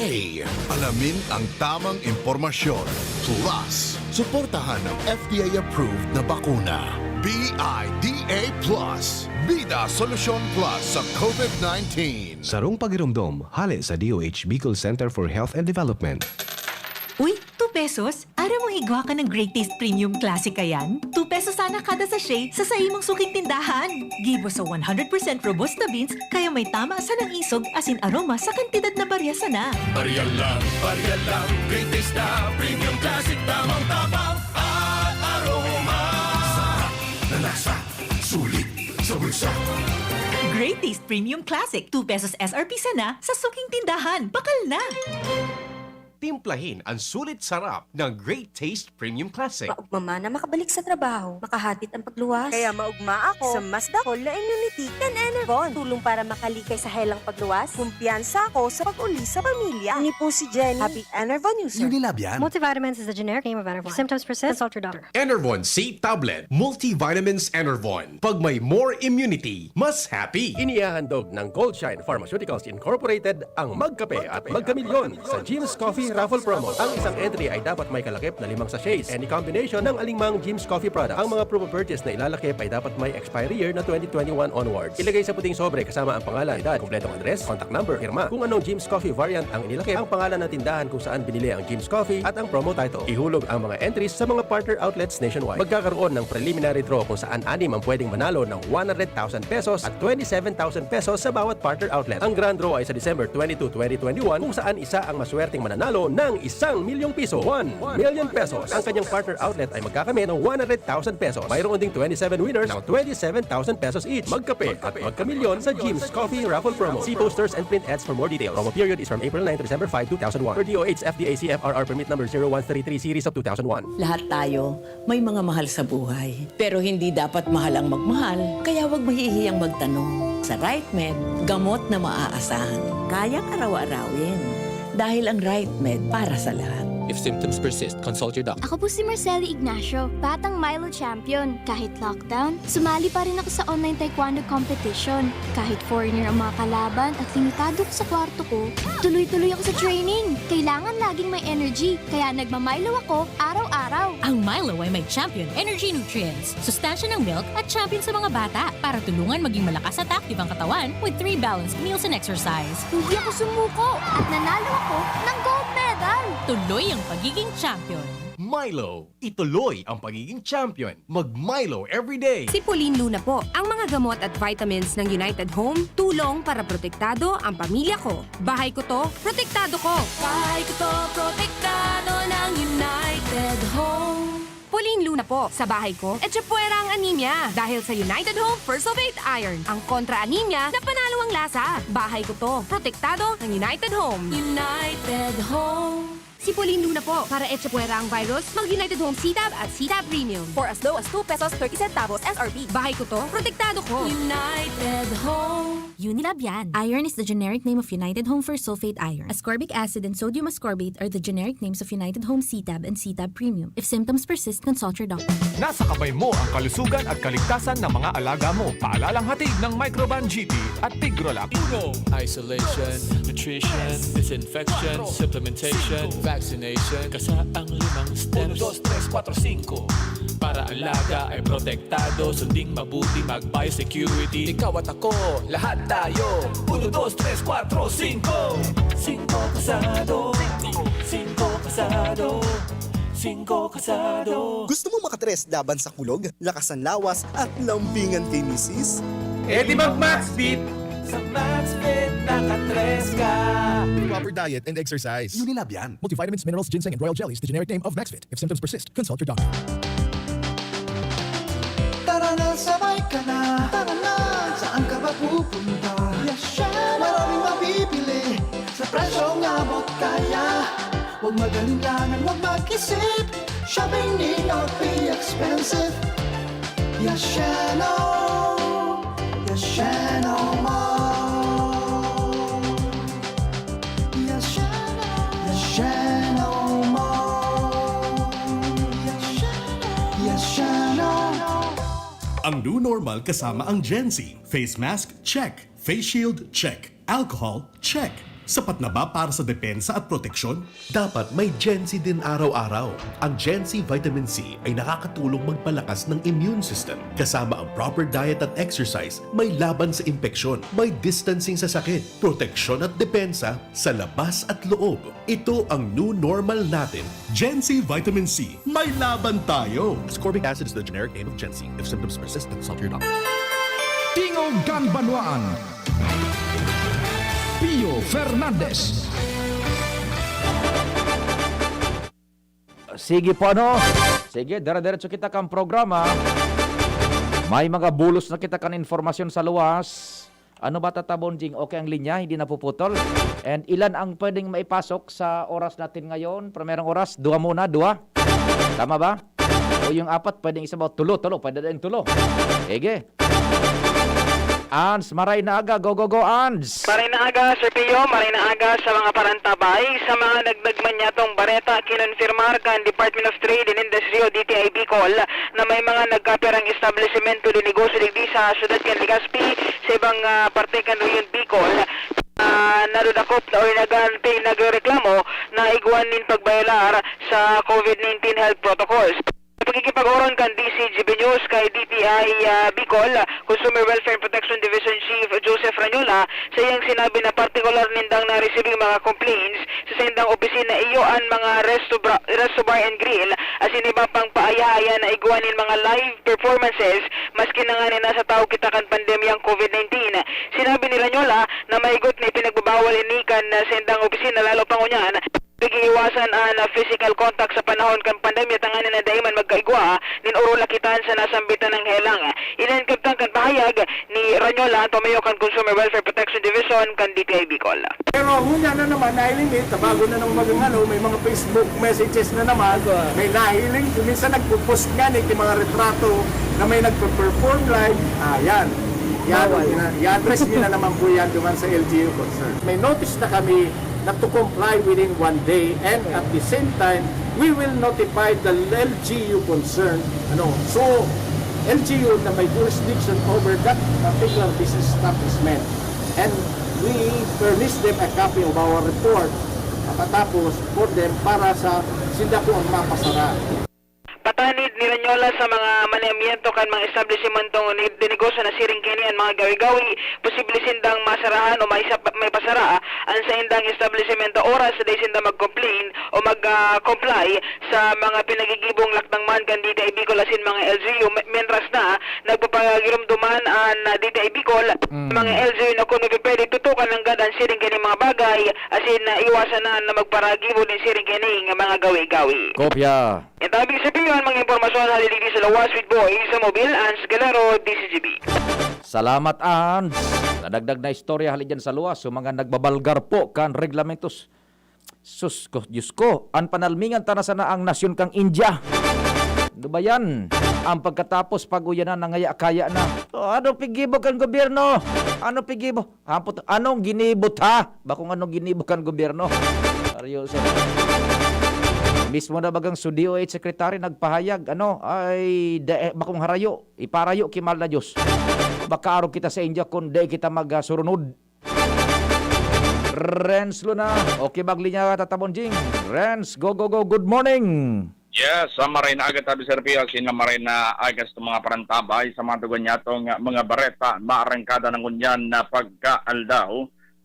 Alamin ang tamang impormasyon. Plus, suportahan ang FDA-approved na bakuna. BIDA Plus. Bida Solusyon Plus sa COVID-19. Sarong pagirumdom, hali sa DOH Bicol Center for Health and Development. Uy, 2 pesos? Ara mo higwa ka ng Great Taste Premium Classic kayan? 2 pesos sana kada sachet sa imong suking tindahan. Gibo sa 100% Robusta beans, kaya may tama sa ng isog asin aroma sa kantidad na barya sana. Barya lang, Great Taste na Premium Classic, tamang tabang at aroma. Sarap na lasa, sulit sa bulsa. Great Taste Premium Classic, 2 pesos SRP sana sa suking tindahan. Bakal na! Timplahin ang sulit sarap ng Great Taste Premium Classic. Maugmama na makabalik sa trabaho, makahatid ang pagluwas. Kaya maugma ako sa mas dakol na immunity kan Enervon. Tulong para makalikay sa helang pagluwas. Kumpiyansa ako sa pag-uli sa pamilya. Ni po si Jenny, happy Enervon user. Unilab yan. Multivitamins is the generic name of Enervon. If symptoms persist, consult your doctor. Enervon C Tablet, Multivitamins Enervon. Pag may more immunity, mas happy. Inihahandog ng Goldshine Pharmaceuticals Incorporated ang Magkape at Magkamilyon sa Jim's Coffee Raffle Promo. Ang isang entry ay dapat may kalakip na 5 sachets. Any combination ng alingmang Jim's Coffee product. Ang mga proof of purchase na ilalakip ay dapat may expiry year na 2021 onwards. Ilagay sa puting sobre kasama ang pangalan, edad, kumpletong address, contact number, firma. Kung anong Jim's Coffee variant ang inilakip, ang pangalan ng tindahan kung saan binili ang Jim's Coffee at ang promo title. Ihulog ang mga entries sa mga partner outlets nationwide. Magkakaroon ng preliminary draw kung saan 6 ang pwedeng manalo ng 100,000 pesos at 27,000 pesos sa bawat partner outlet. Ang grand draw ay sa December 22, 2021 kung saan isa ang maswerteng mananalo premyo ng 1,000,000 piso. 1,000,000 pesos. Ang kanyang partner outlet ay magkakamit ng 100,000 pesos. Mayroon ding 27 winners ng 27,000 pesos each. Magkape at magkamilyon sa Jim's Coffee Raffle Promo. See posters and print ads for more details. Promo period is from April 9 to December 5, 2001. Per DOH FDA CFRR permit number 0133 series of 2001. Lahat tayo may mga mahal sa buhay. Pero hindi dapat mahal ang magmahal, kaya huwag mahihiyang magtanong. Sa RightMed, gamot na maaasahan. Kayang araw-arawin. Dahil ang RightMed para sa lahat. If symptoms persist, consult your doctor. Ako po si Marceli Ignacio, batang Milo champion. Kahit lockdown, sumali pa rin ako sa online taekwondo competition. Kahit foreigner ang mga kalaban at limitado ko sa kwarto ko, tuloy-tuloy ako sa training. Kailangan laging may energy, kaya nagmamilo ako araw-araw. Ang Milo ay may champion energy nutrients, sustansya ng milk at champion sa mga bata para tulungan maging malakas at active ang katawan with 3 balanced meals and exercise. Hindi ako sumuko at nanalo ako ng gold medal. Tuloy ang pagiging champion. Milo, ituloy ang pagiging champion. Mag-Milo everyday. Si Pauline Luna po, ang mga gamot at vitamins ng United Home, tulong para protektado ang pamilya ko. Bahay ko to, protektado ko. Bahay ko to, protektado ng United Home. Pauline Luna po, sa bahay ko, etsapuera ang anemia. Dahil sa United Home First Sulfate Iron, ang kontra-anemia na panalo ang lasa. Bahay ko to, protektado ng United Home. United Home. Si Pauline Luna po, para etsapuera ang virus, mag-United Home C-Tab at C-Tab Premium. For as low as 2 pesos 30 centavos SRP. Bahay ko to, protektado ko. United Home. Unilab yan. Iron is the generic name of United Home First Sulfate Iron. Ascorbic acid and sodium ascorbate are the generic names of United Home C-Tab and C-Tab Premium. If symptoms persist, consult your doctor. Nasa kamay mo ang kalusugan at kaligtasan ng mga alaga mo. Paalalang hatid ng Microban GT at Tigrolac. Isolation, nutrition, disinfection, supplementation, vaccination. Kasa ang 5 steps. 1, 2, 3, 4, 5. Para alaga ay protektado, sunding mabuti mag-biosecurity. Ikaw at ako, lahat tayo. 1, 2, 3, 4, 5. 5 kasado. 5 kasado. 5 kasado. Gusto mo makatres laban sa kulog, lakas ng lawas at lambingan kay misis? Eh di mag-Maxfit! Sa Maxfit, nakatres ka! Proper diet and exercise. Unilab yan. Multivitamins, minerals, ginseng, and royal jellies, the generic name of Maxfit. If symptoms persist, consult your doctor. Tara na, sabay ka na. Tara na, saan ka ba pupunta? Yasha, maraming mabibili. Sa presyong abot kaya. Huwag magalinlangan, huwag mag-isip. Shopping need not be expensive. Yashano, Yashano Mall. Yashano Mall. Yashano. Ang new normal kasama ang Gen Z. Face mask, check. Face shield, check. Alcohol, check. Sapat na ba para sa depensa at proteksyon? Dapat may Gen Z din araw-araw. Ang Gen Z Vitamin C ay nakakatulong magpalakas ng immune system. Kasama ang proper diet at exercise, may laban sa impeksyon, may distancing sa sakit, proteksyon at depensa sa labas at loob. Ito ang new normal natin. Gen Z Vitamin C. May laban tayo! Ascorbic acid is the generic name of Gen Z. If symptoms persist, consult your doctor. Tingog Ganbanwaan. Pio Fernandez. Sige po ano. Sige, dara-diretso kita kang programa. May mga bulos na kita kan informasyon sa luwas. Ano ba tatabon, Jing? Okay ang linya, hindi napuputol. And ilan ang pwedeng maipasok sa oras natin ngayon? Primerong oras, 2 muna, 2. Tama ba? O yung 4, pwedeng isa ba? Tulo. Pwede din tulo. Sige. Ans, maray na aga. Go, Ans. Maray na aga, Sir Pio. Maray na aga sa mga parantabay. Sa mga nagdagmanyatong bareta, kinonfirmar kan Department of Trade and Industry o DTI Bicol na may mga nagkapirang establishmento din negosyo digdi sa syudad kan Legazpi sa ibang parte kan Region Bicol. Narudakop na or nagreklamo na iguanin pagbayalar sa COVID-19 health protocols. Pagkikipag-oron kan DCGB News kay DTI Bicol, Consumer Welfare and Protection Division Chief Joseph Ranyola, sa iyang sinabi na partikular nindang na-receiving mga complaints sa sindang opisina iyo ang mga resto bar and grill as iniba pang paayahaya na iguanin mga live performances maski na nga nasa tao kita kan pandemyang COVID-19. Sinabi ni Ranyola na maigot na ipinagbabawal ini kan sindang opisina lalo pang unyan Nagiiwan physical contact sa panahon kan pandemya tanganan na dayman magkaigwa nin urula kitan sa nasambitan ng helang. Ilan kan pahayag ni Ranyola tumayo kan Consumer Welfare Protection Division kan DTI Bicol. Pero hunya na naman nahiling bago na naman magangalo, may mga Facebook messages na naman, may nahiling, minsan nagpo-post nga ni mga retrato na may nagpo-perform live. Yan. I-address nyo na naman po yan duman sa LGU concern. May notice na kami na to comply within 1 day and at the same time, we will notify the LGU concern. So, LGU na may jurisdiction over that particular business establishment. And we furnish them a copy of our report tapos for them para sa sila po ang mapasara. Patanid ni Ranyola sa mga manamiento kan mga establishmentong dinegosyo na siring kini ang mga gawi-gawi, posible sindang masarahan o may pasara ang sa indang establishmento oras sa day sinda mag-complain o mag-comply sa mga pinagigibong laknang man kan DTI Bicol asin mga LGU, mientras na nagpapagirumduman ang DTI Bicol mga LGU na kung pwede tutukan ng gadan siring kini mga bagay asin iwasan na magparagibo din siring kini mga gawi-gawi. Kopya. Ito ang ibig sabihin mga impormasyon na halili sa Lawas with Boy sa Mobile Ans Galero, DCGB. Salamat, Ans. Nadagdag na istorya halin dyan sa luwas. So mga nagbabalgar po kan reglamentos. Sus ko, Diyos ko, ang panalmingan tanasa na ang nasyon kang India. Ano ba yan? Ang pagkatapos pag-uyanan na ngaya-kaya na. Ano pigibok ang gobyerno? Ano pigibok? Anong ginibot ha? Bakong anong ginibok ang gobyerno? Seryoso. Mismo na bagang su DOH Secretary nagpahayag, bakong harayo, iparayo kimal na Diyos. Baka araw kita sa India kung di kita magsurunod. Renz Luna, okay baglinya tatabonjing. Renz, go, good morning. Yes, sa maray na agad tabi Sir Pio, sinamaray na agad sa mga parantabay, sa mga tugon niya itong mga bareta, maarangkada ng unyan na pagkaaldaw,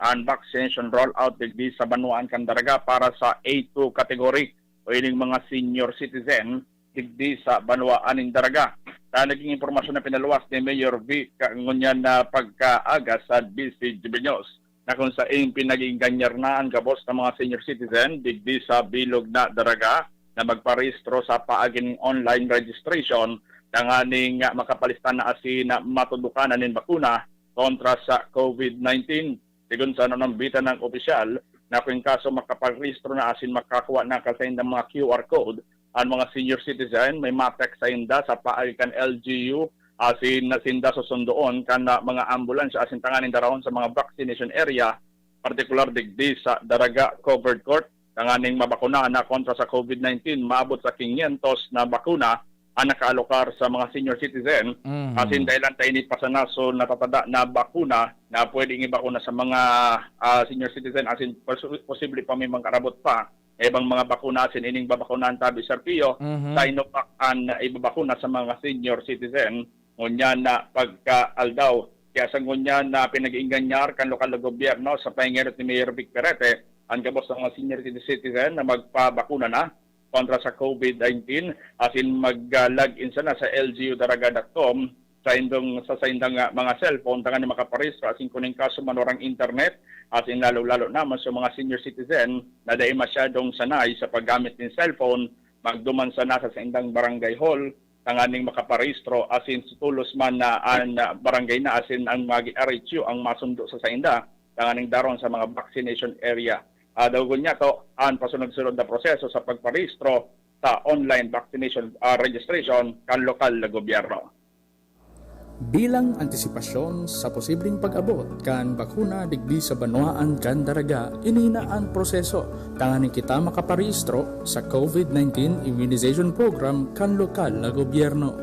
ang vaccination rollout digdi sa Banuan Candaraga para sa A2 category. O ining mga senior citizen digdi sa Banuaan Indaraga. Naging impormasyon na pinaluwas ni Mayor V. Kangunyan na pagkaaga sa BCGB News na kung sa pinaging ganyar na ang gabos ng mga senior citizen digdi sa Bilog na Daraga na magparehistro sa paaging online registration tanganing makapalistan na asin na matudukan na bakuna kontra sa COVID-19. Sigun sa nanambitan ng opisyal, na kung kaso makaparehistro na asin makakuha na kasi ng mga QR code ang mga senior citizen may matek sa inda sa paagikan LGU asin na sinda susundoon kan mga ambulansya asin tanganin darawon sa mga vaccination area particular digdi sa Daraga Covered Court tanganing mabakuna na kontra sa COVID-19 maabot sa 500 na bakuna ang nakaalokar sa mga senior citizen asin dahilan tayo ni pasanaso natatada na bakuna na pwedeng ibakuna sa mga senior citizen asin posible pa may mangkarabot pa ebang mga bakuna asin ining babakunan tabi Sir Pio Sinovac ang ibabakuna sa mga senior citizen ngunyan na pagkaaldaw kaya sa ngunyan na pinag-iinganyar kan lokal na gobyerno sa pahingirot ni Mayor Vic Perete ang kabos ng mga senior citizen na magpabakuna na kontra sa COVID-19 asin mag-login sana sa lgudaraga.com sa indang mga cellphone tangan ni makaparehistro asin kuning kaso manorang internet asin lalo naman sa mga senior citizen na dahil masyadong sanay sa paggamit ng cellphone magduman sana sa indang barangay hall tanganing makaparehistro asin tulos man na ang barangay na asin ang magi-RHU ang masundo sa sainda tanganing daron sa mga vaccination area. Dawagon niya to ang pasunod-sunod na proseso sa pagparehistro sa online vaccination registration kan lokal na gobyerno. Bilang antisipasyon sa posibleng pag-abot kan bakuna digdi sa Banuaan Candaraga, inina ang proseso tanganing kita makaparehistro sa COVID-19 immunization program kan lokal na gobyerno.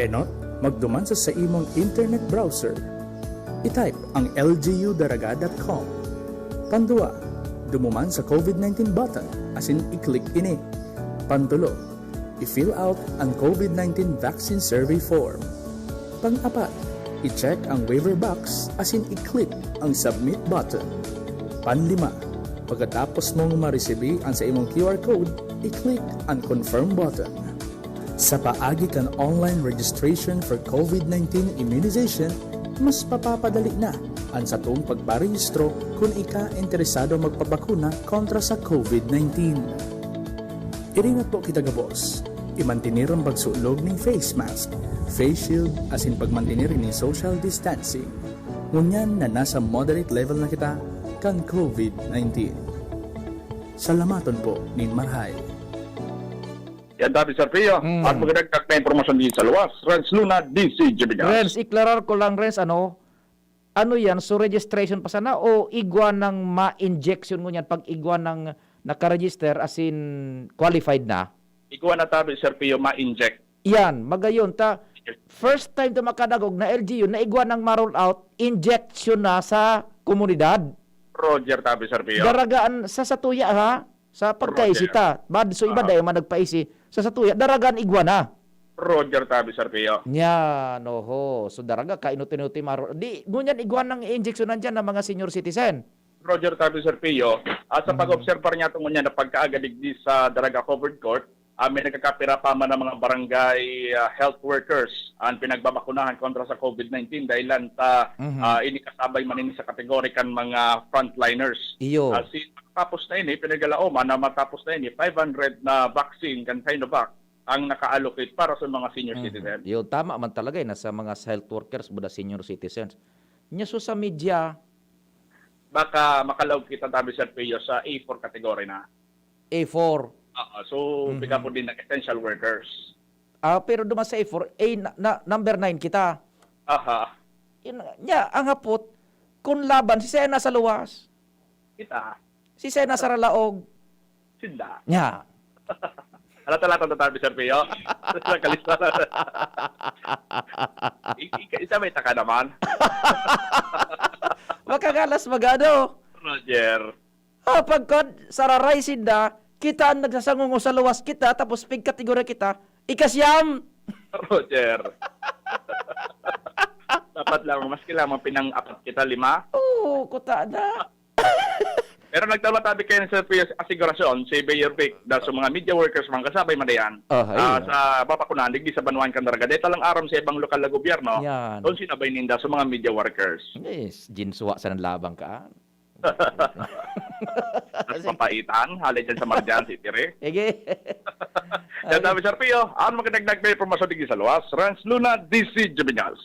Enot, magduman sa imong internet browser. I-type ang lgudaraga.com. Pandua, dumuman sa COVID-19 button asin i-click ini. Pantulo, i-fill out ang COVID-19 vaccine survey form. Pang-apat, i-check ang waiver box asin i-click ang submit button. Panlima, pagkatapos mong ma-receive ang sa imong QR code, i-click ang confirm button. Sa paagi kan online registration for COVID-19 immunization, mas papapadali na ang sa tuong pagparehistro kung ika interesado magpabakuna kontra sa COVID-19. Iringat po kita gabos. Imantinir ang pagsulog ng face mask, face shield, asin pagmantinir ni social distancing. Ngunyan na nasa moderate level na kita kan COVID-19. Salamaton po ni Marhay. Yan dati, Sir Pio. At magdagdag na impormasyon din sa luwas. Renz Luna, DCGB. Renz, iklarar ko lang, Renz, ano yan? So registration pa sana o igwa ng ma-injection ngunyan pag igwa ng nakaregister as in qualified na? Ikaw na tabi, Sir Pio, ma-inject. Yan, magayon ta. First time to makadagog na LGU na igwa ng ma-roll out, injection na sa komunidad. Roger tabi, Sir Pio. Daragaan sa satuya ha, sa pagkaisita. Bad so iba dayo man nagpaisi sa satuya, daragaan igwa na. Roger tabi, Sir Pio. Yan, oho. So daraga kainuti-nuti maro. Di ngunyan igwa ng injection nandiyan ng mga senior citizen. Roger tabi, Sir Pio. At sa pag-observe pa niya itong ngunyan na pagkaaгаdig sa Daraga Covered Court, may nagkakapira pa man ng mga barangay health workers ang pinagbabakunahan kontra sa COVID-19 dahilan ta inikasabay man ini sa kategori kan mga frontliners. Iyo. Tapos na ini, pinagalaoma na matapos na ini, 500 na vaccine kan Sinovac ang naka-allocate para sa mga senior citizens. Yo, tama man talaga nasa mga health workers buda senior citizens. Nya so sa media baka makalaw kita tabi, Sir Pio, sa A4 kategory na. A4. So, pick up po din ng essential workers. Pero duman sa A4, number 9 kita. Aha. Ang hapot, kung laban, si Sena sa luwas. Kita. Si Sena sa ralaog. Sinda. Nya. Alata-lata na tabi, Sir Pio. Kalista na. Isa may taka naman. Makagalas magado. Roger. Pagkod, sararay sinda, kita ang nagsasangungo sa luwas kita, tapos pig kategorya kita, ikasyam. Roger. Dapat lang, mas kailangan pinang-apat kita 5. Oo, kuta na. Pero nagtama tabi kayo sa asigurasyon, si Mayor Vic, dahil sa mga media workers, mga kasabay madayan, sa papakunan, digdi sa Banuan Candaraga, dahil talang aram sa ibang lokal na gobyerno, doon sinabay ninda sa mga media workers. Yes, ginsuwa sa nanlabang ka. At papaitan, halay dyan sa Marjan City, re. Ege. Yan dami, Sir Pio. Ang magdagdag na impormasyon digdi sa luwas, Renz Luna, DC Jubinas.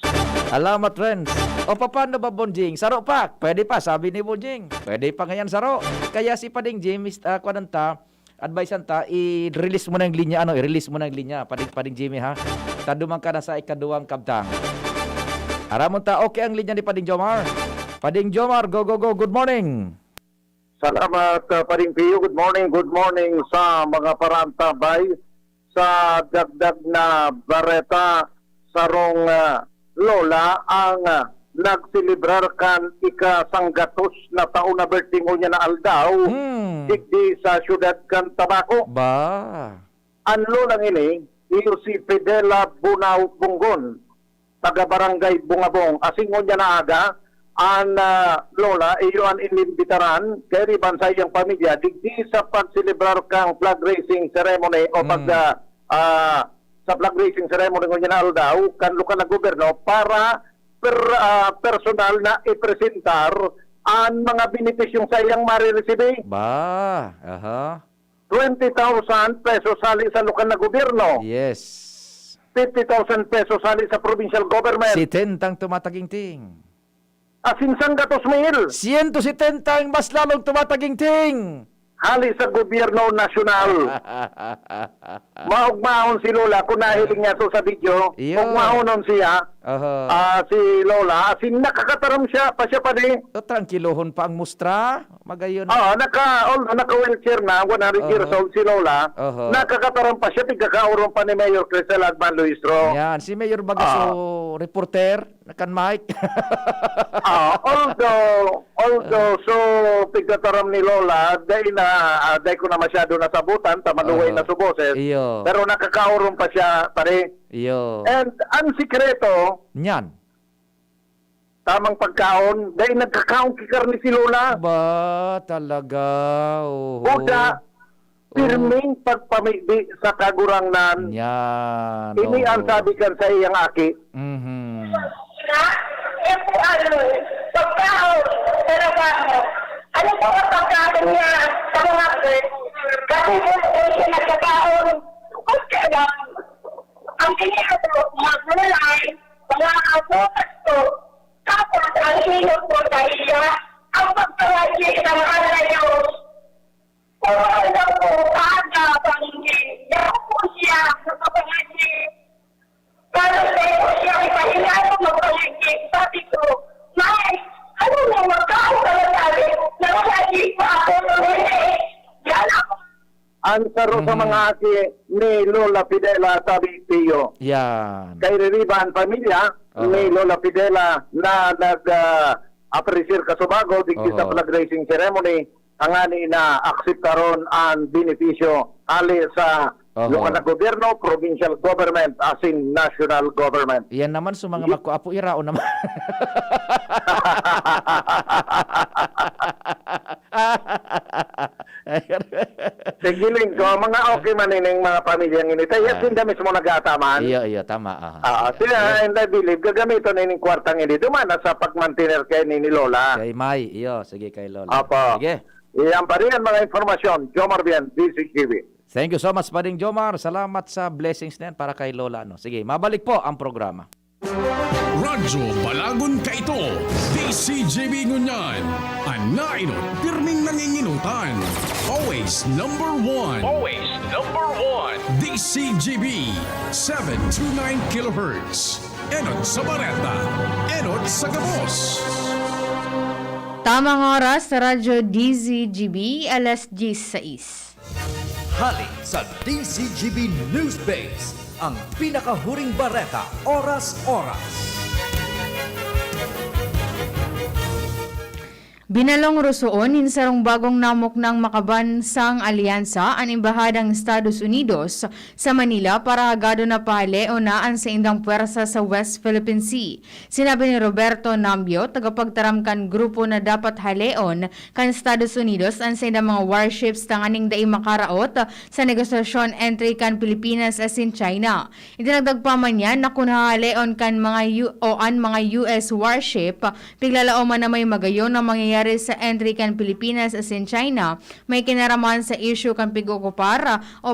Alamat, Renz. O paano ba, Bonjing? Saro pa. Pwede pa, sabi ni Bonjing. Pwede pa ngayon, Saro. Kaya si Pading Jimmy, advice ta, i-release mo na yung linya, i-release mo na yung linya. Pading Jimmy, ha? Tadumang ka na sa ikaduwang kabtang. Aramon ta, okay ang linya ni Pading Jomar. Pading Jomar, go. Good morning. Salamat, Pading Pio. Good morning sa mga parantabay sa dagdag na bareta sarong lola ang nagsilibrar kan ikasanggatos na taon na birthday niya na aldaw digdi sa syudad kan Tabaco. Ba? Ang lola ini, iyo si Fidela Bunao Bunggon, taga barangay Bungabong. Asing niya na aga, ang lola, iyo ang inimbitaran kay riban sa iyang pamilya digdi sa pagsilibrar kang flag racing ceremony o sa flag racing ceremony ng General daw kan lokal na gobyerno para personal na ipresentar ang mga benepisyong sa iyang marireceive. Ba? 20,000 pesos sali sa lokal na gobyerno. Yes. 50,000 pesos sali sa provincial government. Si Tentang tumatagingting. Asin sanggatos mil. 170 ang mas lalong tumatagingting. Hali sa gobyerno nasyonal. Maugmahon si Lola kung nahiling niya to sa video. Maugmahonon siya. Si Lola, asin nakakataram siya pa siya pa di. Tranquilohon pa ang mustra. Magayon. Naka-wheelchair na, 100 years old si Lola. Nakakataram pa siya, tigkakauron pa ni Mayor Crisel Adman Luistro. Yan, si Mayor Bagaso, reporter, nakan Mike. Although, so, tigkataram ni Lola, dahil ko na masyado nasabutan, tamaluway na suboses. Pero nakakauron pa siya, pare. And ang sikreto, Nyan. Tamang pagkaon, dahil nagkakaon kikar ni si Lola. Ba, talaga. Buda, pirming pagpamigdi sa kagurangnan. Yan. Ini ang sabi kan sa iyang aki. Pagkaon, talaga mo. Ano po ang pagkaon niya sa mga kasi siya nagkakaon ang pinito, magulay, mga abutas ko, tapos ang hilot ko dahil ang pagpalagi ng mga layos. Ano po, kada pangingin, yaw po siya sa kapangagi. Para sa iyo siya ay pahinga ko magpalagi. Sabi ko, May, ano mo magkao ka na sabi na malagi pa ako tumili. Yan ako. Ang saro sa mga aki ni Lola Fidela sabi Pio. Yan. Kay Ririba ang pamilya ni Lola Fidela na nag-appreciate kasubago digdi sa flag raising ceremony ang ani na accept karon ang benepisyo ali sa lokal na gobyerno, provincial government as in national government. Yan naman sa mga magkuapo irao naman. Sigiling ko, mga okay manining mga pamilyang ini. Tayo hindi mismo nag-ataman. Iya, tama. Sila, and I believe, gagamito na ining kwartang ini. Dumana sa pag-mantiner kay ni Lola. Kay May, sige kay Lola. Apo. Sige. Iyan pa rin ang mga informasyon. Jomar Bien, DCTV. Thank you so much, Pading Jomar. Salamat sa blessings na yan para kay Lola. No? Sige, mabalik po ang programa. Radyo Balagon Kaito, DCGB Ngunyan, Anainot, pirming nanginginutan. Always number one. Always number one. DCGB, 729 kHz. Enot sa Bareta, Enot sa Gabos. Tamang oras sa Radyo DCGB, alas 16. Halik sa DCGB News Base, ang pinakahuring bareta, oras-oras. Binalong Rosoon, insarong bagong namok ng makabansang alyansa ang Embahadang Estados Unidos sa Manila para agado na pahaleonan sa indang puwersa sa West Philippine Sea. Sinabi ni Roberto Nambio, tagapagtaramkan grupo na dapat haleon kan Estados Unidos ang sa indang mga warships tanganing dai makaraot sa negosasyon entry kan Pilipinas as in China. Itinagdag pa man yan na kung haleon kan mga US warship, piglalaoman na may magayon na mangyayari sa entry kan Pilipinas as in China, may kinaraman sa issue kan pag-okupar o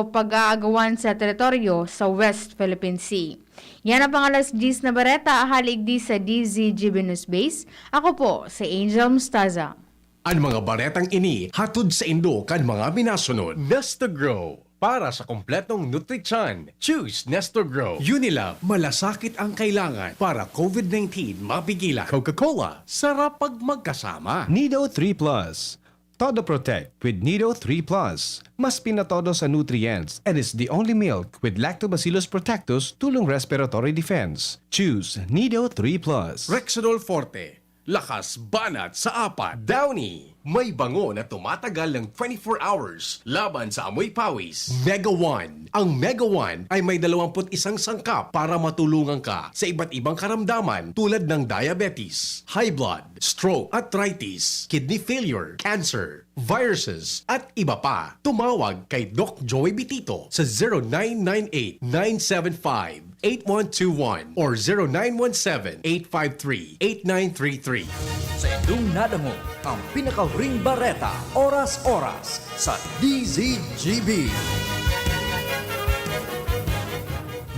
pag-aagawan sa teritoryo sa West Philippine Sea. Yan ang pangalas 10 na bareta, halig di sa DZGB News Base. Ako po, si Angel Mustaza. Ang mga baretang ini, hatod sa Indo kan mga minasunod. Nestor Grow. Para sa kompletong nutrisyon, choose Nestor Grow. Unilab, malasakit ang kailangan para COVID-19 mapigilan. Coca-Cola, sarap pag magkasama. Nido 3 Plus. Todo Protect with Nido 3 Plus. Mas pinatodo sa nutrients and is the only milk with Lactobacillus protectus tulong respiratory defense. Choose Nido 3 Plus. Rexidol Forte, lakas banat sa apat. Downy. May bango na tumatagal ng 24 hours laban sa amoy pawis. Mega One. Ang Mega One ay may 21 sangkap para matulungan ka sa iba't ibang karamdaman tulad ng diabetes, high blood, stroke, arthritis, kidney failure, cancer, viruses, at iba pa. Tumawag kay Doc Joy Bitito sa 0998-975-8121 or 0917-853-8933. Sa indong nadamo, ang pinakahuring bareta, oras-oras sa DZGB.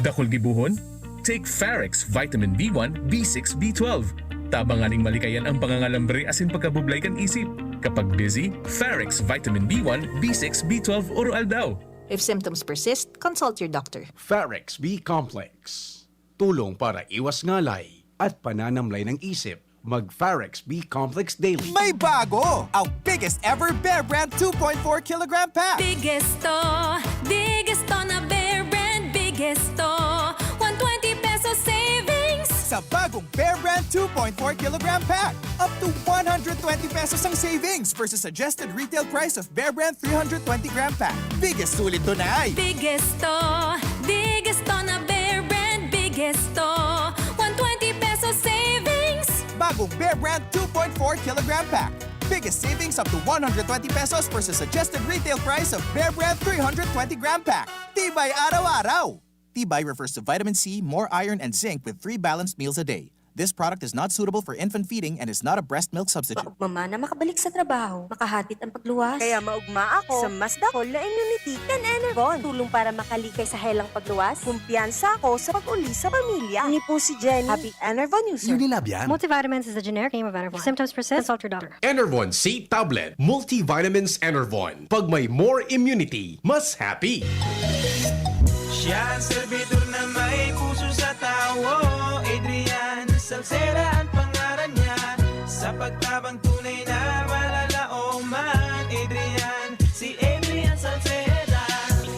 Dakol gibuhon? Take Farex Vitamin B1, B6, B12. Tabanganing malikayan ang pangangalambre asin pagkabublay kan isip. Kapag busy, Farex Vitamin B1, B6, B12 oral daw. If symptoms persist, consult your doctor. Farex B Complex. Tulong para iwas ngalay at pananamlay ng isip. Mag-Farex B Complex Daily. May bago! Ang biggest ever Bear Brand 2.4 kilogram pack! Biggest to na Bear Brand, biggest to. 120 pesos savings! Sa bagong Bear Brand 2.4 kilogram pack, up to 120 pesos ang savings versus suggested retail price of Bear Brand 320 gram pack. Biggest sulit to na ay! Biggest to na Bear Brand, biggest to. 120 pesos savings! Bagong Bear Brand 2.4 kilogram pack. Biggest savings up to 120 pesos versus suggested retail price of Bear Brand 320 gram pack. Tibay araw-araw! Tibay refers to vitamin C, more iron, and zinc with 3 balanced meals a day. This product is not suitable for infant feeding and is not a breast milk substitute. Maugma na makabalik sa trabaho, makahatid ang pagluwas. Kaya maugma ako sa mas dakol na immunity kan Enervon. Tulong para makalikay sa helang pagluwas. Kumpiyansa ako sa pag-uli sa pamilya. Ni po si Jenny, happy Enervon user. Unilab yan. Multivitamins is the generic name of Enervon. If symptoms persist, consult your doctor. Enervon C Tablet. Multivitamins Enervon. Pag may more immunity, mas happy. Siya ang servidor na may puso sa tawo. Adrian Salceda ang pangalan niya. Sa pagtabang tunay na malalaoman. Adrian, si Adrian Salceda.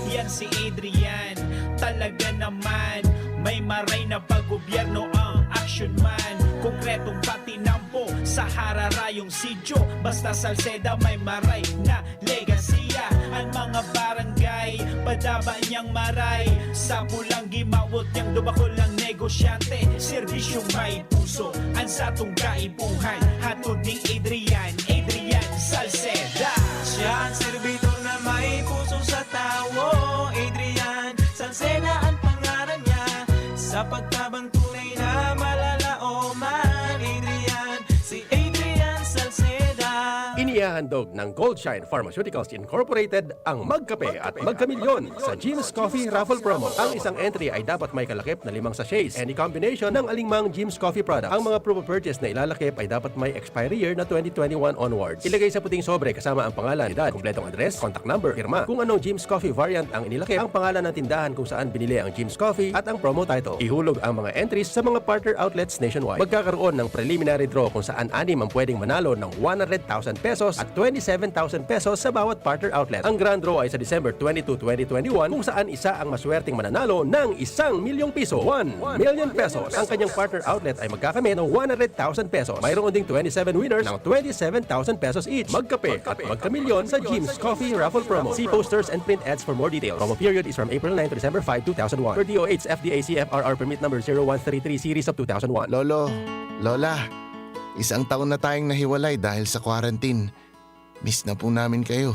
Yan si Adrian, talaga naman. May maray na pag-gobyerno ang action man. Konkretong patinampo sa hararayong sidyo. Basta Salceda may maray na legasiya. Ang mga barangay, padaba niyang maray. Sa pulang gimawot niyang dubako lang negosyante. Serbisyong may puso, ang satong kaibuhan. Hatod ni Adrian, Adrian Salceda. Siya ang servidor na may puso sa tawo. Adrian Salceda ang pangalan niya. Sa pagtabang tunay na malalaoman. Adrian, si Adrian Salceda. Inihahandog ng Goldshine Pharmaceuticals Incorporated ang Magkape at Magkamilyon sa Jim's Coffee Raffle Promo. Ang isang entry ay dapat may kalakip na 5 sachets. Any combination ng alingmang Jim's Coffee products. Ang mga proof of purchase na ilalakip ay dapat may expiry year na 2021 onwards. Ilagay sa puting sobre kasama ang pangalan, edad, kumpletong address, contact number, firma. Kung anong Jim's Coffee variant ang inilakip, ang pangalan ng tindahan kung saan binili ang Jim's Coffee at ang promo title. Ihulog ang mga entries sa mga partner outlets nationwide. Magkakaroon ng preliminary draw kung saan 6 ang pwedeng manalo ng 100,000 pesos at 27,000 pesos sa bawat partner outlet. Ang grand draw ay sa December 22, 2021 kung saan isa ang maswerteng mananalo ng 1 milyong piso. 1 million pesos. Ang kanyang partner outlet ay magkakamit ng 100,000 pesos. Mayroon ding 27 winners ng 27,000 pesos each. Magkape at magkamilyon sa Jim's Coffee Raffle Promo. See posters and print ads for more details. Promo period is from April 9 to December 5, 2001. Per DOH FDA CFRR permit number 0133 series of 2001. Lolo, Lola, 1 taon na tayong nahiwalay dahil sa quarantine. Miss na po namin kayo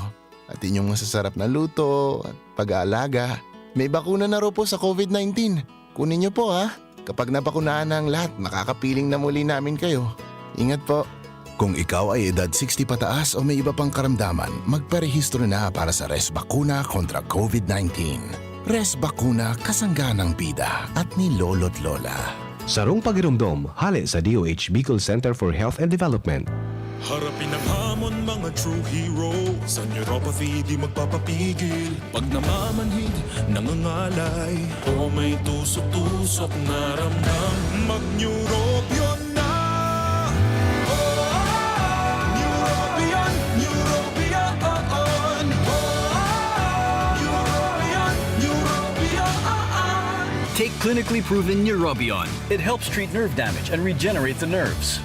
at inyong masasarap na luto at pag-aalaga. May bakuna na raw po sa COVID-19. Kunin niyo po ha. Kapag nabakunaan na ang lahat, makakapiling na muli namin kayo. Ingat po. Kung ikaw ay edad 60 pataas o may iba pang karamdaman, magparehistro na para sa Res Bakuna kontra COVID-19. Res Bakuna, kasangganang bida at ni Lolo't Lola. Sarong pagirumdom, hali sa DOH Bicol Center for Health and Development. Harapin ang hamon mga true hero. Sa neuropathy di magpapapigil. Pag namamanhid, nangangalay o may tusok-tusok na ramdam, mag-Neurobion na. Neurobion, Neurobion. Neurobion, Neurobion. Take clinically proven Neurobion. It helps treat nerve damage and regenerate the nerves.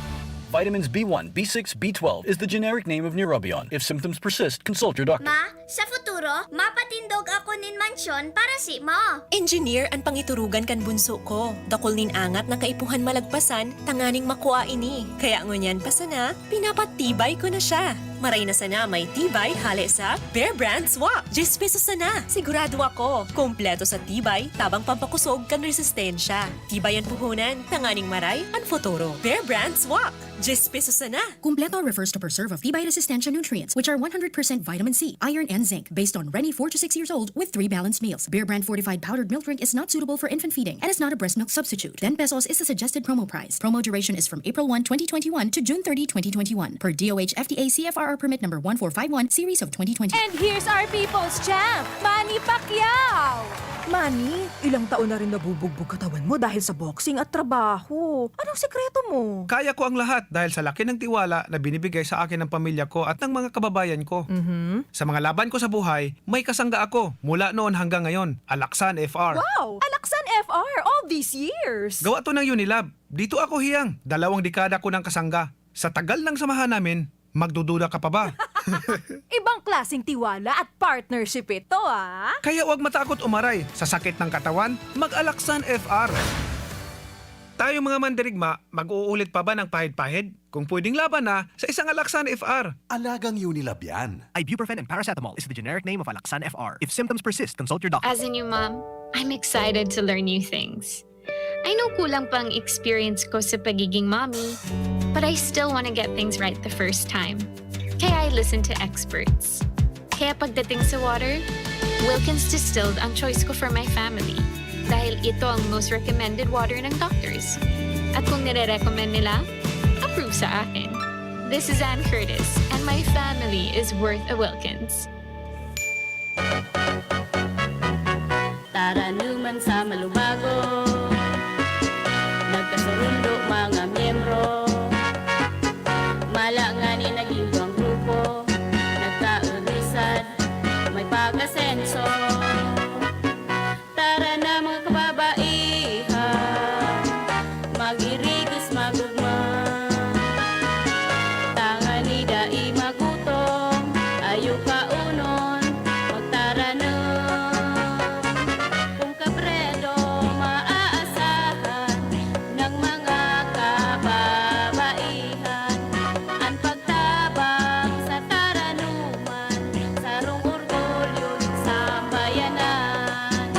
Vitamins B1, B6, B12 is the generic name of Neurobion. If symptoms persist, consult your doctor. Ma, sa futuro, mapatindog ako nin mansyon para si mo. Engineer ang pangiturugan kan bunso ko. Dakol nin angat na kaipuhan malagpasan, tanganing makuha ini. Kaya ngunyan pa sana, pinapatibay ko na siya. Maray na sana may tibay hali sa Bear Brand Swap. 10 pesos sana. Sigurado ako. Kompleto sa tibay, tabang pampakusog kan resistensya. Tibay ang puhunan, tanganing maray, ang futuro. Bear Brand Swap. 10 pesos sana. Kumpleto refers to preserve of tibay resistensya nutrients, which are 100% vitamin C, iron, and zinc, based on Rennie 4 to 6 years old with 3 balanced meals. Bear Brand fortified powdered milk drink is not suitable for infant feeding and is not a breast milk substitute. 10 pesos is the suggested promo price. Promo duration is from April 1, 2021 to June 30, 2021. Per DOH FDA CFRR permit number 1451, series of 2020. And here's our people's champ, Manny Pacquiao! Manny, ilang taon na rin nabubugbog katawan mo dahil sa boxing at trabaho. Anong sekreto mo? Kaya ko ang lahat dahil sa laki ng tiwala na binibigay sa akin ng pamilya ko at ng mga kababayan ko. Sa mga laban ko sa buhay, may kasangga ako mula noon hanggang ngayon, Alaksan FR. Wow! Alaksan FR all these years! Gawa to ng Unilab. Dito ako hiyang, 2 dekada ko ng kasangga. Sa tagal ng samahan namin, magdududa ka pa ba? Ibang klaseng tiwala at partnership ito, ah! Kaya huwag matakot umaray. Sa sakit ng katawan, mag-Alaksan FR. Tayo mga mandirigma, mag-uulit pa ba ng pahid-pahid? Kung pwedeng laban na, sa isang Alaksan FR. Alagang Unilab yan. Ibuprofen and paracetamol is the generic name of Alaksan FR. If symptoms persist, consult your doctor. As a new mom, I'm excited to learn new things. I know kulang pang experience ko sa pagiging mommy, but I still want to get things right the first time. Kaya I listen to experts. Kaya pagdating sa water, Wilkins Distilled ang choice ko for my family. Dahil ito ang most recommended water ng doctors. At kung nire-recommend nila, approve sa akin. This is Ann Curtis, and my family is worth a Wilkins. Tara naman sa Malubago, nagkasurundo mga miyembro, malangani naging buwang grupo, nagkaurisan, may pag-asenso. Tara na mga kababaihan, mag-irigos magugma, tangani dai magutong, ayaw kaunon, magtara na. Kung kabredo maaasahan ng mga kababaihan, ang pagtabang sa taranuman, sarong orgulyo sa bayanan.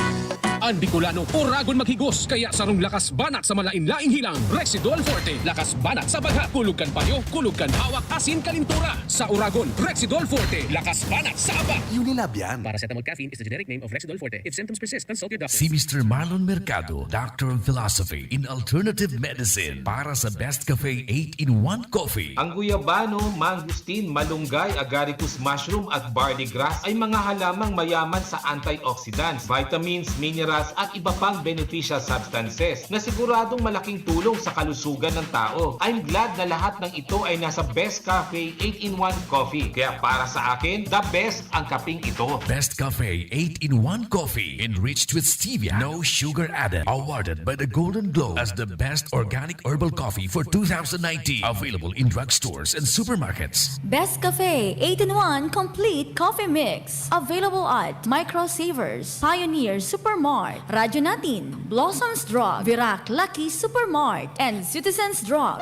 Ang Bicolano, Oragon maghigos, kaya sarong lakas banat sa malain-laing hilang. Rexidol Forte, lakas banat sa bagha. Kulugkan payo, kulugkan hawak, asin kalintura. Sa Oragon, Rexidol Forte, lakas banat sa aba. Unilab yan. Paracetamol caffeine is the generic name of Rexidol Forte. If symptoms persist, consult your doctor. Si Mr. Marlon Mercado, Doctor of Philosophy in Alternative Medicine para sa Best Cafe 8-in-1 Coffee. Ang guyabano, mangustin, malunggay, agaricus mushroom at barley grass ay mga halamang mayaman sa antioxidants, vitamins, minerals at iba pang beneficial substances na siguradong malaking tulong sa kalusugan ng tao. I'm glad na lahat ng ito ay nasa Best Cafe 8-in-1 Coffee. Kaya para sa akin, the best ang kaping ito. Best Cafe 8-in-1 Coffee enriched with stevia, no sugar added. Awarded by the Golden Globe as the best organic herbal coffee for 2019. Available in drugstores and supermarkets. Best Cafe 8-in-1 Complete Coffee Mix. Available at Micro Savers, Pioneer Supermart, Radyo Natin, Blossoms Drug, Virac Lucky Supermart, and Citizens Drug.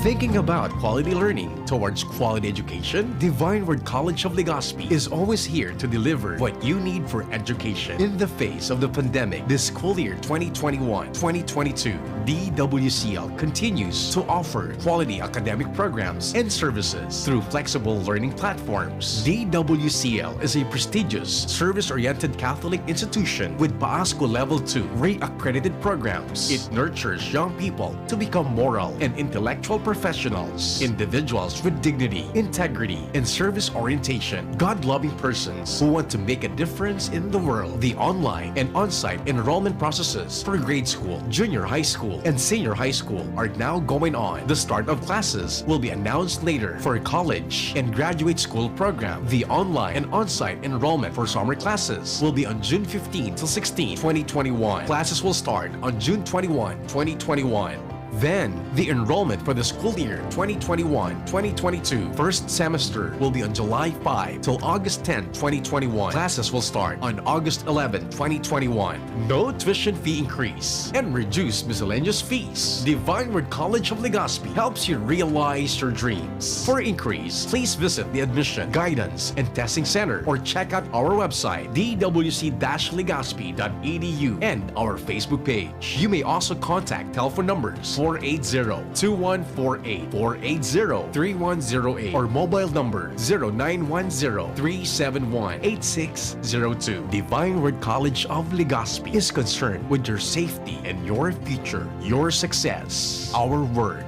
Thinking about quality learning towards quality education? Divine Word College of Legazpi is always here to deliver what you need for education. In the face of the pandemic, this school year 2021-2022, DWCL continues to offer quality academic programs and services through flexible learning platforms. DWCL is a prestigious, service-oriented Catholic institution with PAASCO Level 2 RE-accredited programs. It nurtures young people to become moral and intellectual professionals, individuals with dignity, integrity, and service orientation, God-loving persons who want to make a difference in the world. The online and on-site enrollment processes for grade school, junior high school, and senior high school are now going on. The start of classes will be announced later for college and graduate school program. The online and on-site enrollment for summer classes will be on June 15 till 16, 2021. Classes will start on June 21, 2021. Then, the enrollment for the school year 2021-2022 first semester will be on July 5 till August 10, 2021. Classes will start on August 11, 2021. No tuition fee increase and reduced miscellaneous fees. Divine Word College of Legazpi helps you realize your dreams. For increase, please visit the Admission, Guidance, and Testing Center or check out our website dwc-legazpi.edu and our Facebook page. You may also contact telephone numbers 480-2148, 480-3108, or mobile number 0910-371-8602. Divine Word College of Legazpi is concerned with your safety and your future, your success, our word.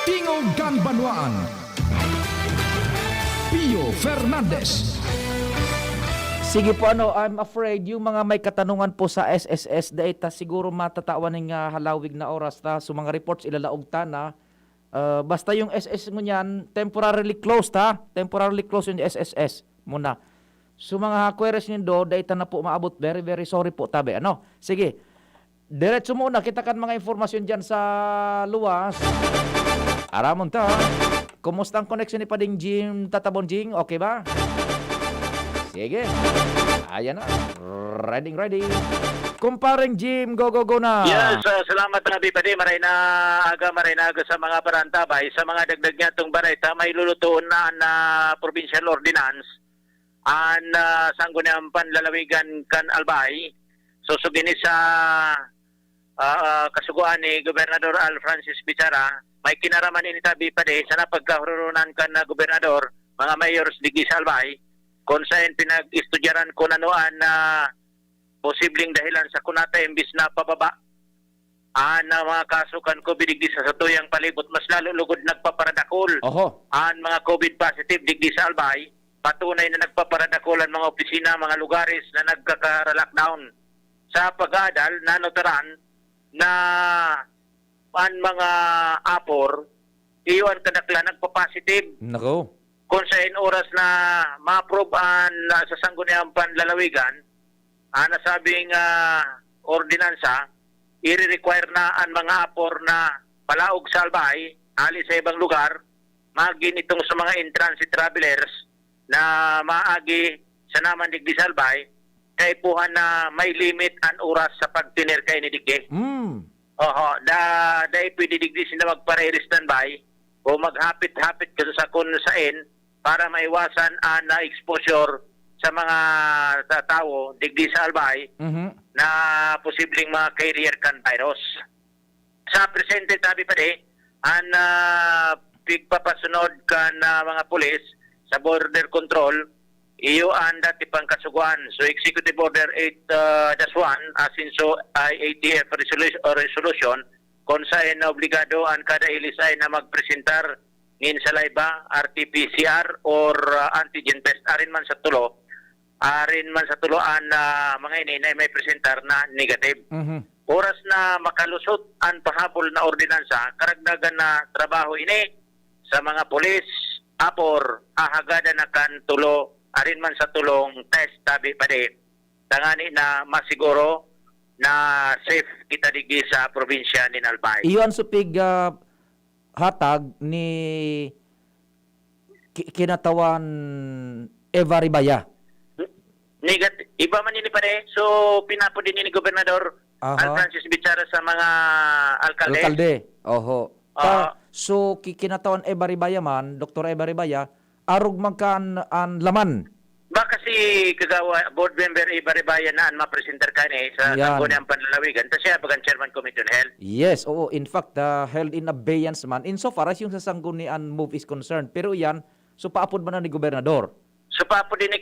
Tingog Ganbanwaan, Pio Fernandez. Sige po I'm afraid yung mga may katanungan po sa SSS data siguro matatawan ng halawig na oras ta. So mga reports ilalaog ta na. Basta yung SS mo niyan temporarily closed ha. Temporarily closed yung SSS muna. So mga queries nindo data na po maabot. Very very sorry po tabi. Ano? Sige. Diretso muna kita kan mga informasyon diyan sa luwas. Aramon ta. Kumusta ang connection ni Pading Jim Tatabon Jing? Okay ba? Sige. Ayan na. Ready. Kumparing Jim, go na. Yes, salamat na Bipadi. Maray na aga sa mga barantabay. Sa mga dagdag niya itong bareta, may lulutuon na provincial ordinance an sangguniang panlalawigan kan Albay. So sugini sa kasuguan ni Gobernador Al Francis Bichara, may kinaraman ini tabi pa de sa napagkahurunan kan na gobernador, mga mayors digdi sa Albay, kung saan pinag-istudyaran ko nanuan na posibleng dahilan sa kunata imbis na pababa na mga kasukan COVID digdi sa satuyang palibot, mas lalo lugod nagpaparadakol. Mga COVID positive digdi sa Albay, patunay na nagpaparadakol ang mga opisina, mga lugares na nagkaka-lockdown. Sa pag-aadal, nanotaran na ang mga apor, iyon kadakla nagpa-positive. Nako. Kung sa oras na ma-approve sa sangguniang panlalawigan, nasabing ordinansa, i-require na ang mga apor na palaog sa Albay, ali sa ibang lugar, magin itong sa mga in-transit travelers na maagi sa naman digdi sa Albay, kay puhan na may limit ang oras sa pagtinir kay ni digdi. Da pwede digdi sila magpare-standby o maghapit-hapit ka sa kung saan para maiwasan na exposure sa mga tao digdi sa Albay na posibleng ma-carrier kan virus. Sa presente tabi pa de, ang pigpapasunod kan mga pulis sa border control, iyo ang dati pang kasuguan. So Executive Order 8-1 asinso IATF resolution kung saan obligado ang kada ilisay na magpresentar ngin sa layba RT-PCR or antigen test arin man sa tulo ang mga ini na may presentar na negative. Oras na makalusot ang pahabol na ordinansa, karagdagan na trabaho ini sa mga pulis, apor, ahagada na kan tulo arin man sa tulong test tabi pa de tangani na masiguro na safe kita digi sa probinsya ni Albay. Iyon supig hatag ni kinatawan Eva Ribaya. Iba man ini pa de, so pinapo din ni Gobernador Al Francis Bichara sa mga alkalde. So kinatawan Eva Ribaya man, Dr. Eva Ribaya, arog magkan ang laman. Ba kasi kagawa board member Iba Ribaya na mapresenter ka ni sa sangguniang panlalawigan ta siya bagan chairman committee on health. Yes, oo, in fact held in abeyance man insofar as yung sa sanggunian move is concerned. Pero yan, so paapod man na ni gobernador. So paapod din ni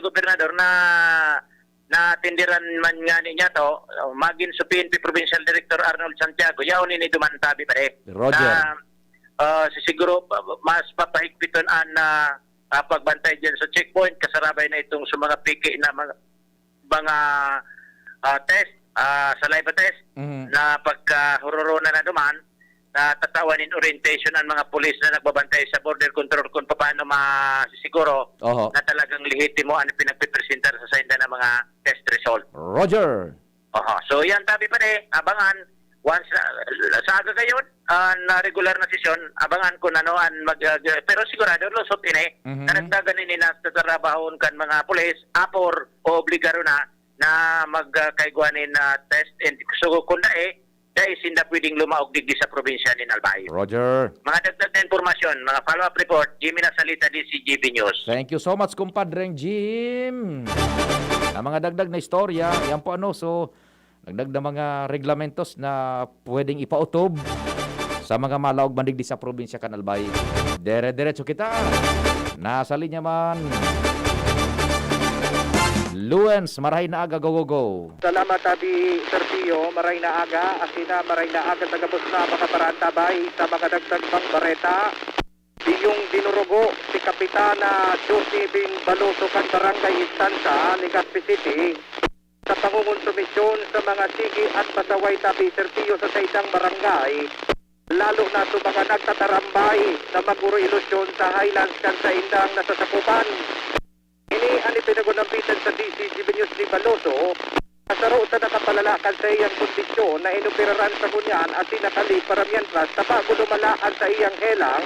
gobernador na tindiran man nga niya to, magin sa PNP Provincial Director Arnold Santiago, yaon ni dumantabi pa eh. Roger. Siguro mas papahigpiton na pagbantay dyan sa checkpoint, kasarabay na itong sa mga piki na mga test, saliva test, na pagkahururo na duman, na tatawanin orientation ang mga pulis na nagbabantay sa border control kung paano masisiguro na talagang lehitimo ang pinagpipresentar sa sainda ng mga test result. Roger! So yan tabi pa abangan. Once sa aga gayon, na regular na sesyon, abangan ko na pero sigurado lusot ini, naragdagan ini na tatrabahon kan mga pulis, apor o obligaro na magkaiguanin na test and so kung dahil sinda pwedeng lumaog digdi sa probinsya ni Albay. Roger. Mga dagdag na informasyon, mga follow-up report, Jimmy Nasalita, DCGB News. Thank you so much, kumpadreng Jim. Ang mga dagdag na istorya, yan po so dagdag na mga reglamentos na pwedeng ipautob sa mga malaog bandigdi sa probinsya kan Albay. Dire-diretso kita. Nasa linya man. Luens, maray na aga, go. Salamat abi Sergio, maray na aga, asina maray na aga tagabos na mga parantabay sa mga dagdag pang bareta. Diyong dinurugo si Kapitana Josie Bing Baloso kan Barangay Istansa, Legazpi City, sa pangungonsumisyon sa mga sigi at pasaway tabi Sergio sa saydang barangay, lalo na sa mga nagtatarambay na maguro ilusyon sa Highlands kan sa indang nasasakupan. Ini ang ipinagunampitan sa DCGB News ni Baloso, kasaro sa nakapalalakan sa iyang kondisyon na inoperaran sa kunyan at sinakali para mientras sa bago lumalaan sa iyang helang.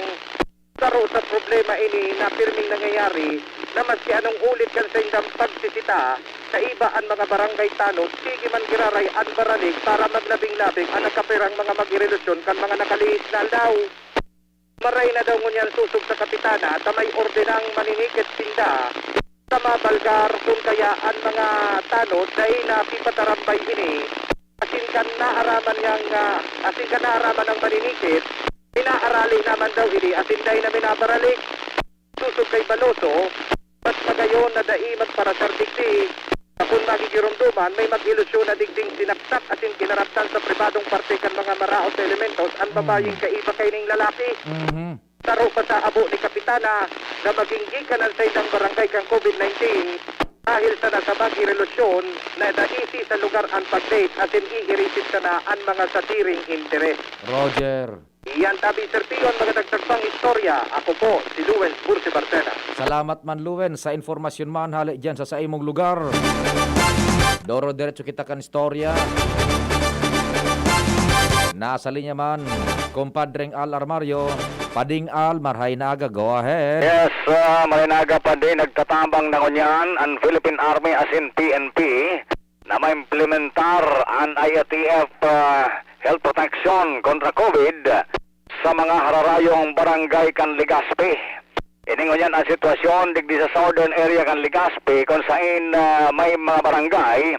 Kasaro sa problema ini na pirming nangyayari na maski anong ulit kan sa indang pagsisita sa iba ang mga barangay tanod, sige man giraray ang baralig para maglabing-labing ang nakapirang mga magirelusyon kan mga nakaliit na aldaw. Maray na daw ngunyan susog sa kapitana at may ordenang maninikit sinda sa mabalgar kung kaya ang mga tanod na inapipatarambay ini asin kan naaraman ng maninikit, inaarali naman daw ini, asin day na minabaralik, susog kay Baloso, mas magayon na daimat para sardikti, kung magigirumduman, may mag-ilusyon na digding sinaksak asin ginaraptan sa pribadong parte kan mga maraot na elementos, ang babayeng kaiba kay ning lalaki. Taro pa sa abo ni Kapitana na maging gikanan sa isang barangay kang COVID-19 dahil sa nasabag irelusyon na naisi sa lugar ang pag-date at iirisit sa na ang mga satiring interes. Roger. Iyan tabi Sir Pion, mga dagdagbang istorya. Ako po, si Luwens Bursi Barcena. Salamat man Luwen sa informasyon man hali dyan sa imong lugar. Doro diretso kita kan istorya. Nasa linya man, kumpadreng Al Armario. Pading Al, marhay na aga, go ahead. Yes, may naga pa din nagtatambang na kunyan ang Philippine Army as in PNP na ma-implementar ang IATF health protection kontra COVID sa mga hararayong barangay kan Legazpi. Iningon yan ang sitwasyon digdi sa southern area kan Legazpi kung saan may mga barangay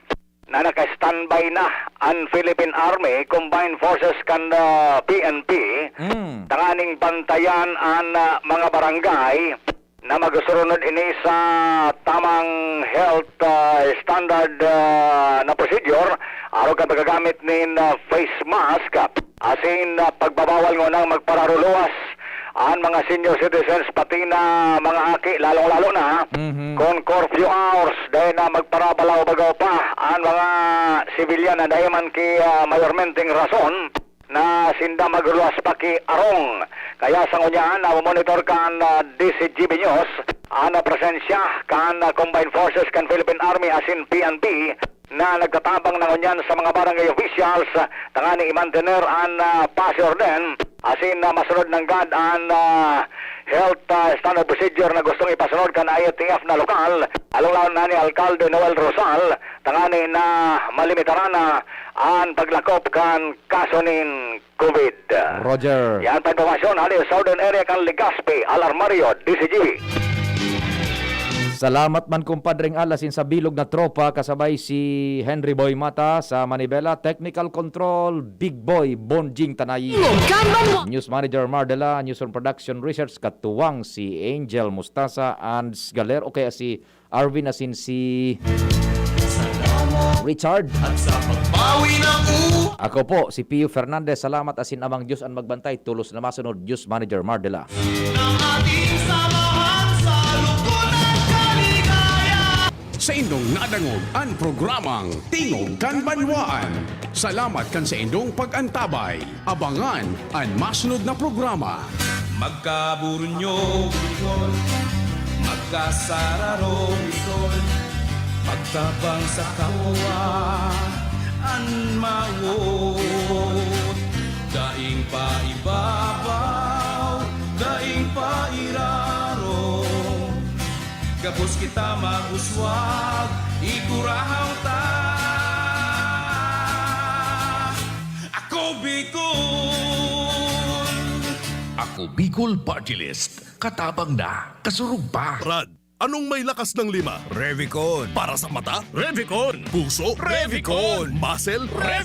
na naka-standby na ang Philippine Army Combined Forces kan PNP tanganing bantayan ang mga barangay na magsunod ini sa tamang health standard na procedure araw ka magagamit nin face mask asin pagbabawal ngo nang magpararuluwas ang mga senior citizens pati na mga aki lalong-lalo na kung curfew hours dahil na magparabalaw bagaw pa ang mga civilian na dahil man ki mayormenting rason na sinda magluwas pa ki arong. Kaya sa ngunyan na monitor kan DCGB News ang presensya kan Combined Forces kan Philippine Army as in PNP na nagtatabang na ngunyan sa mga barangay officials tangani i-mantener ang pasiorden asin masunod ng God ang health standard procedure na gustong ipasunod kan IATF na lokal along na ni Alcalde Noel Rosal tangani na malimitaran na ang paglakop kan kaso nin COVID. Roger. Yan pa informasyon hali southern area kan Legazpi, Al Armario, DCGB. Salamat man kumpadreng alasin sa bilog na tropa kasabay si Henry Boy Mata sa Manibela, Technical Control, Big Boy Bonjing Tanay, News Manager Mardela, News on Production Research katuwang si Angel Mustasa and Galer o kaya si Arvin asin si Richard. Ako po si Pio Fernandez. Salamat asin amang Diyos ang magbantay tulos na masunod. News Manager Mardela. Sa indong nadangog ang programang Tingog kan Banwaan. Salamat kan sa indong pag-antabay. Abangan ang masunod na programa. Magkaburunyo, magkasararo, magtabang sa kawa, an mawot, daing pa ibabaw, daing pa iraro. Gabos kita maguswag, ikurahaw ta. Ako Bicol! Ako Bicol Party List. Katabang na, kasurug pa. Brad, anong may lakas ng 5? Revicon. Para sa mata? Revicon. Puso? Revicon. Muscle? Revicon.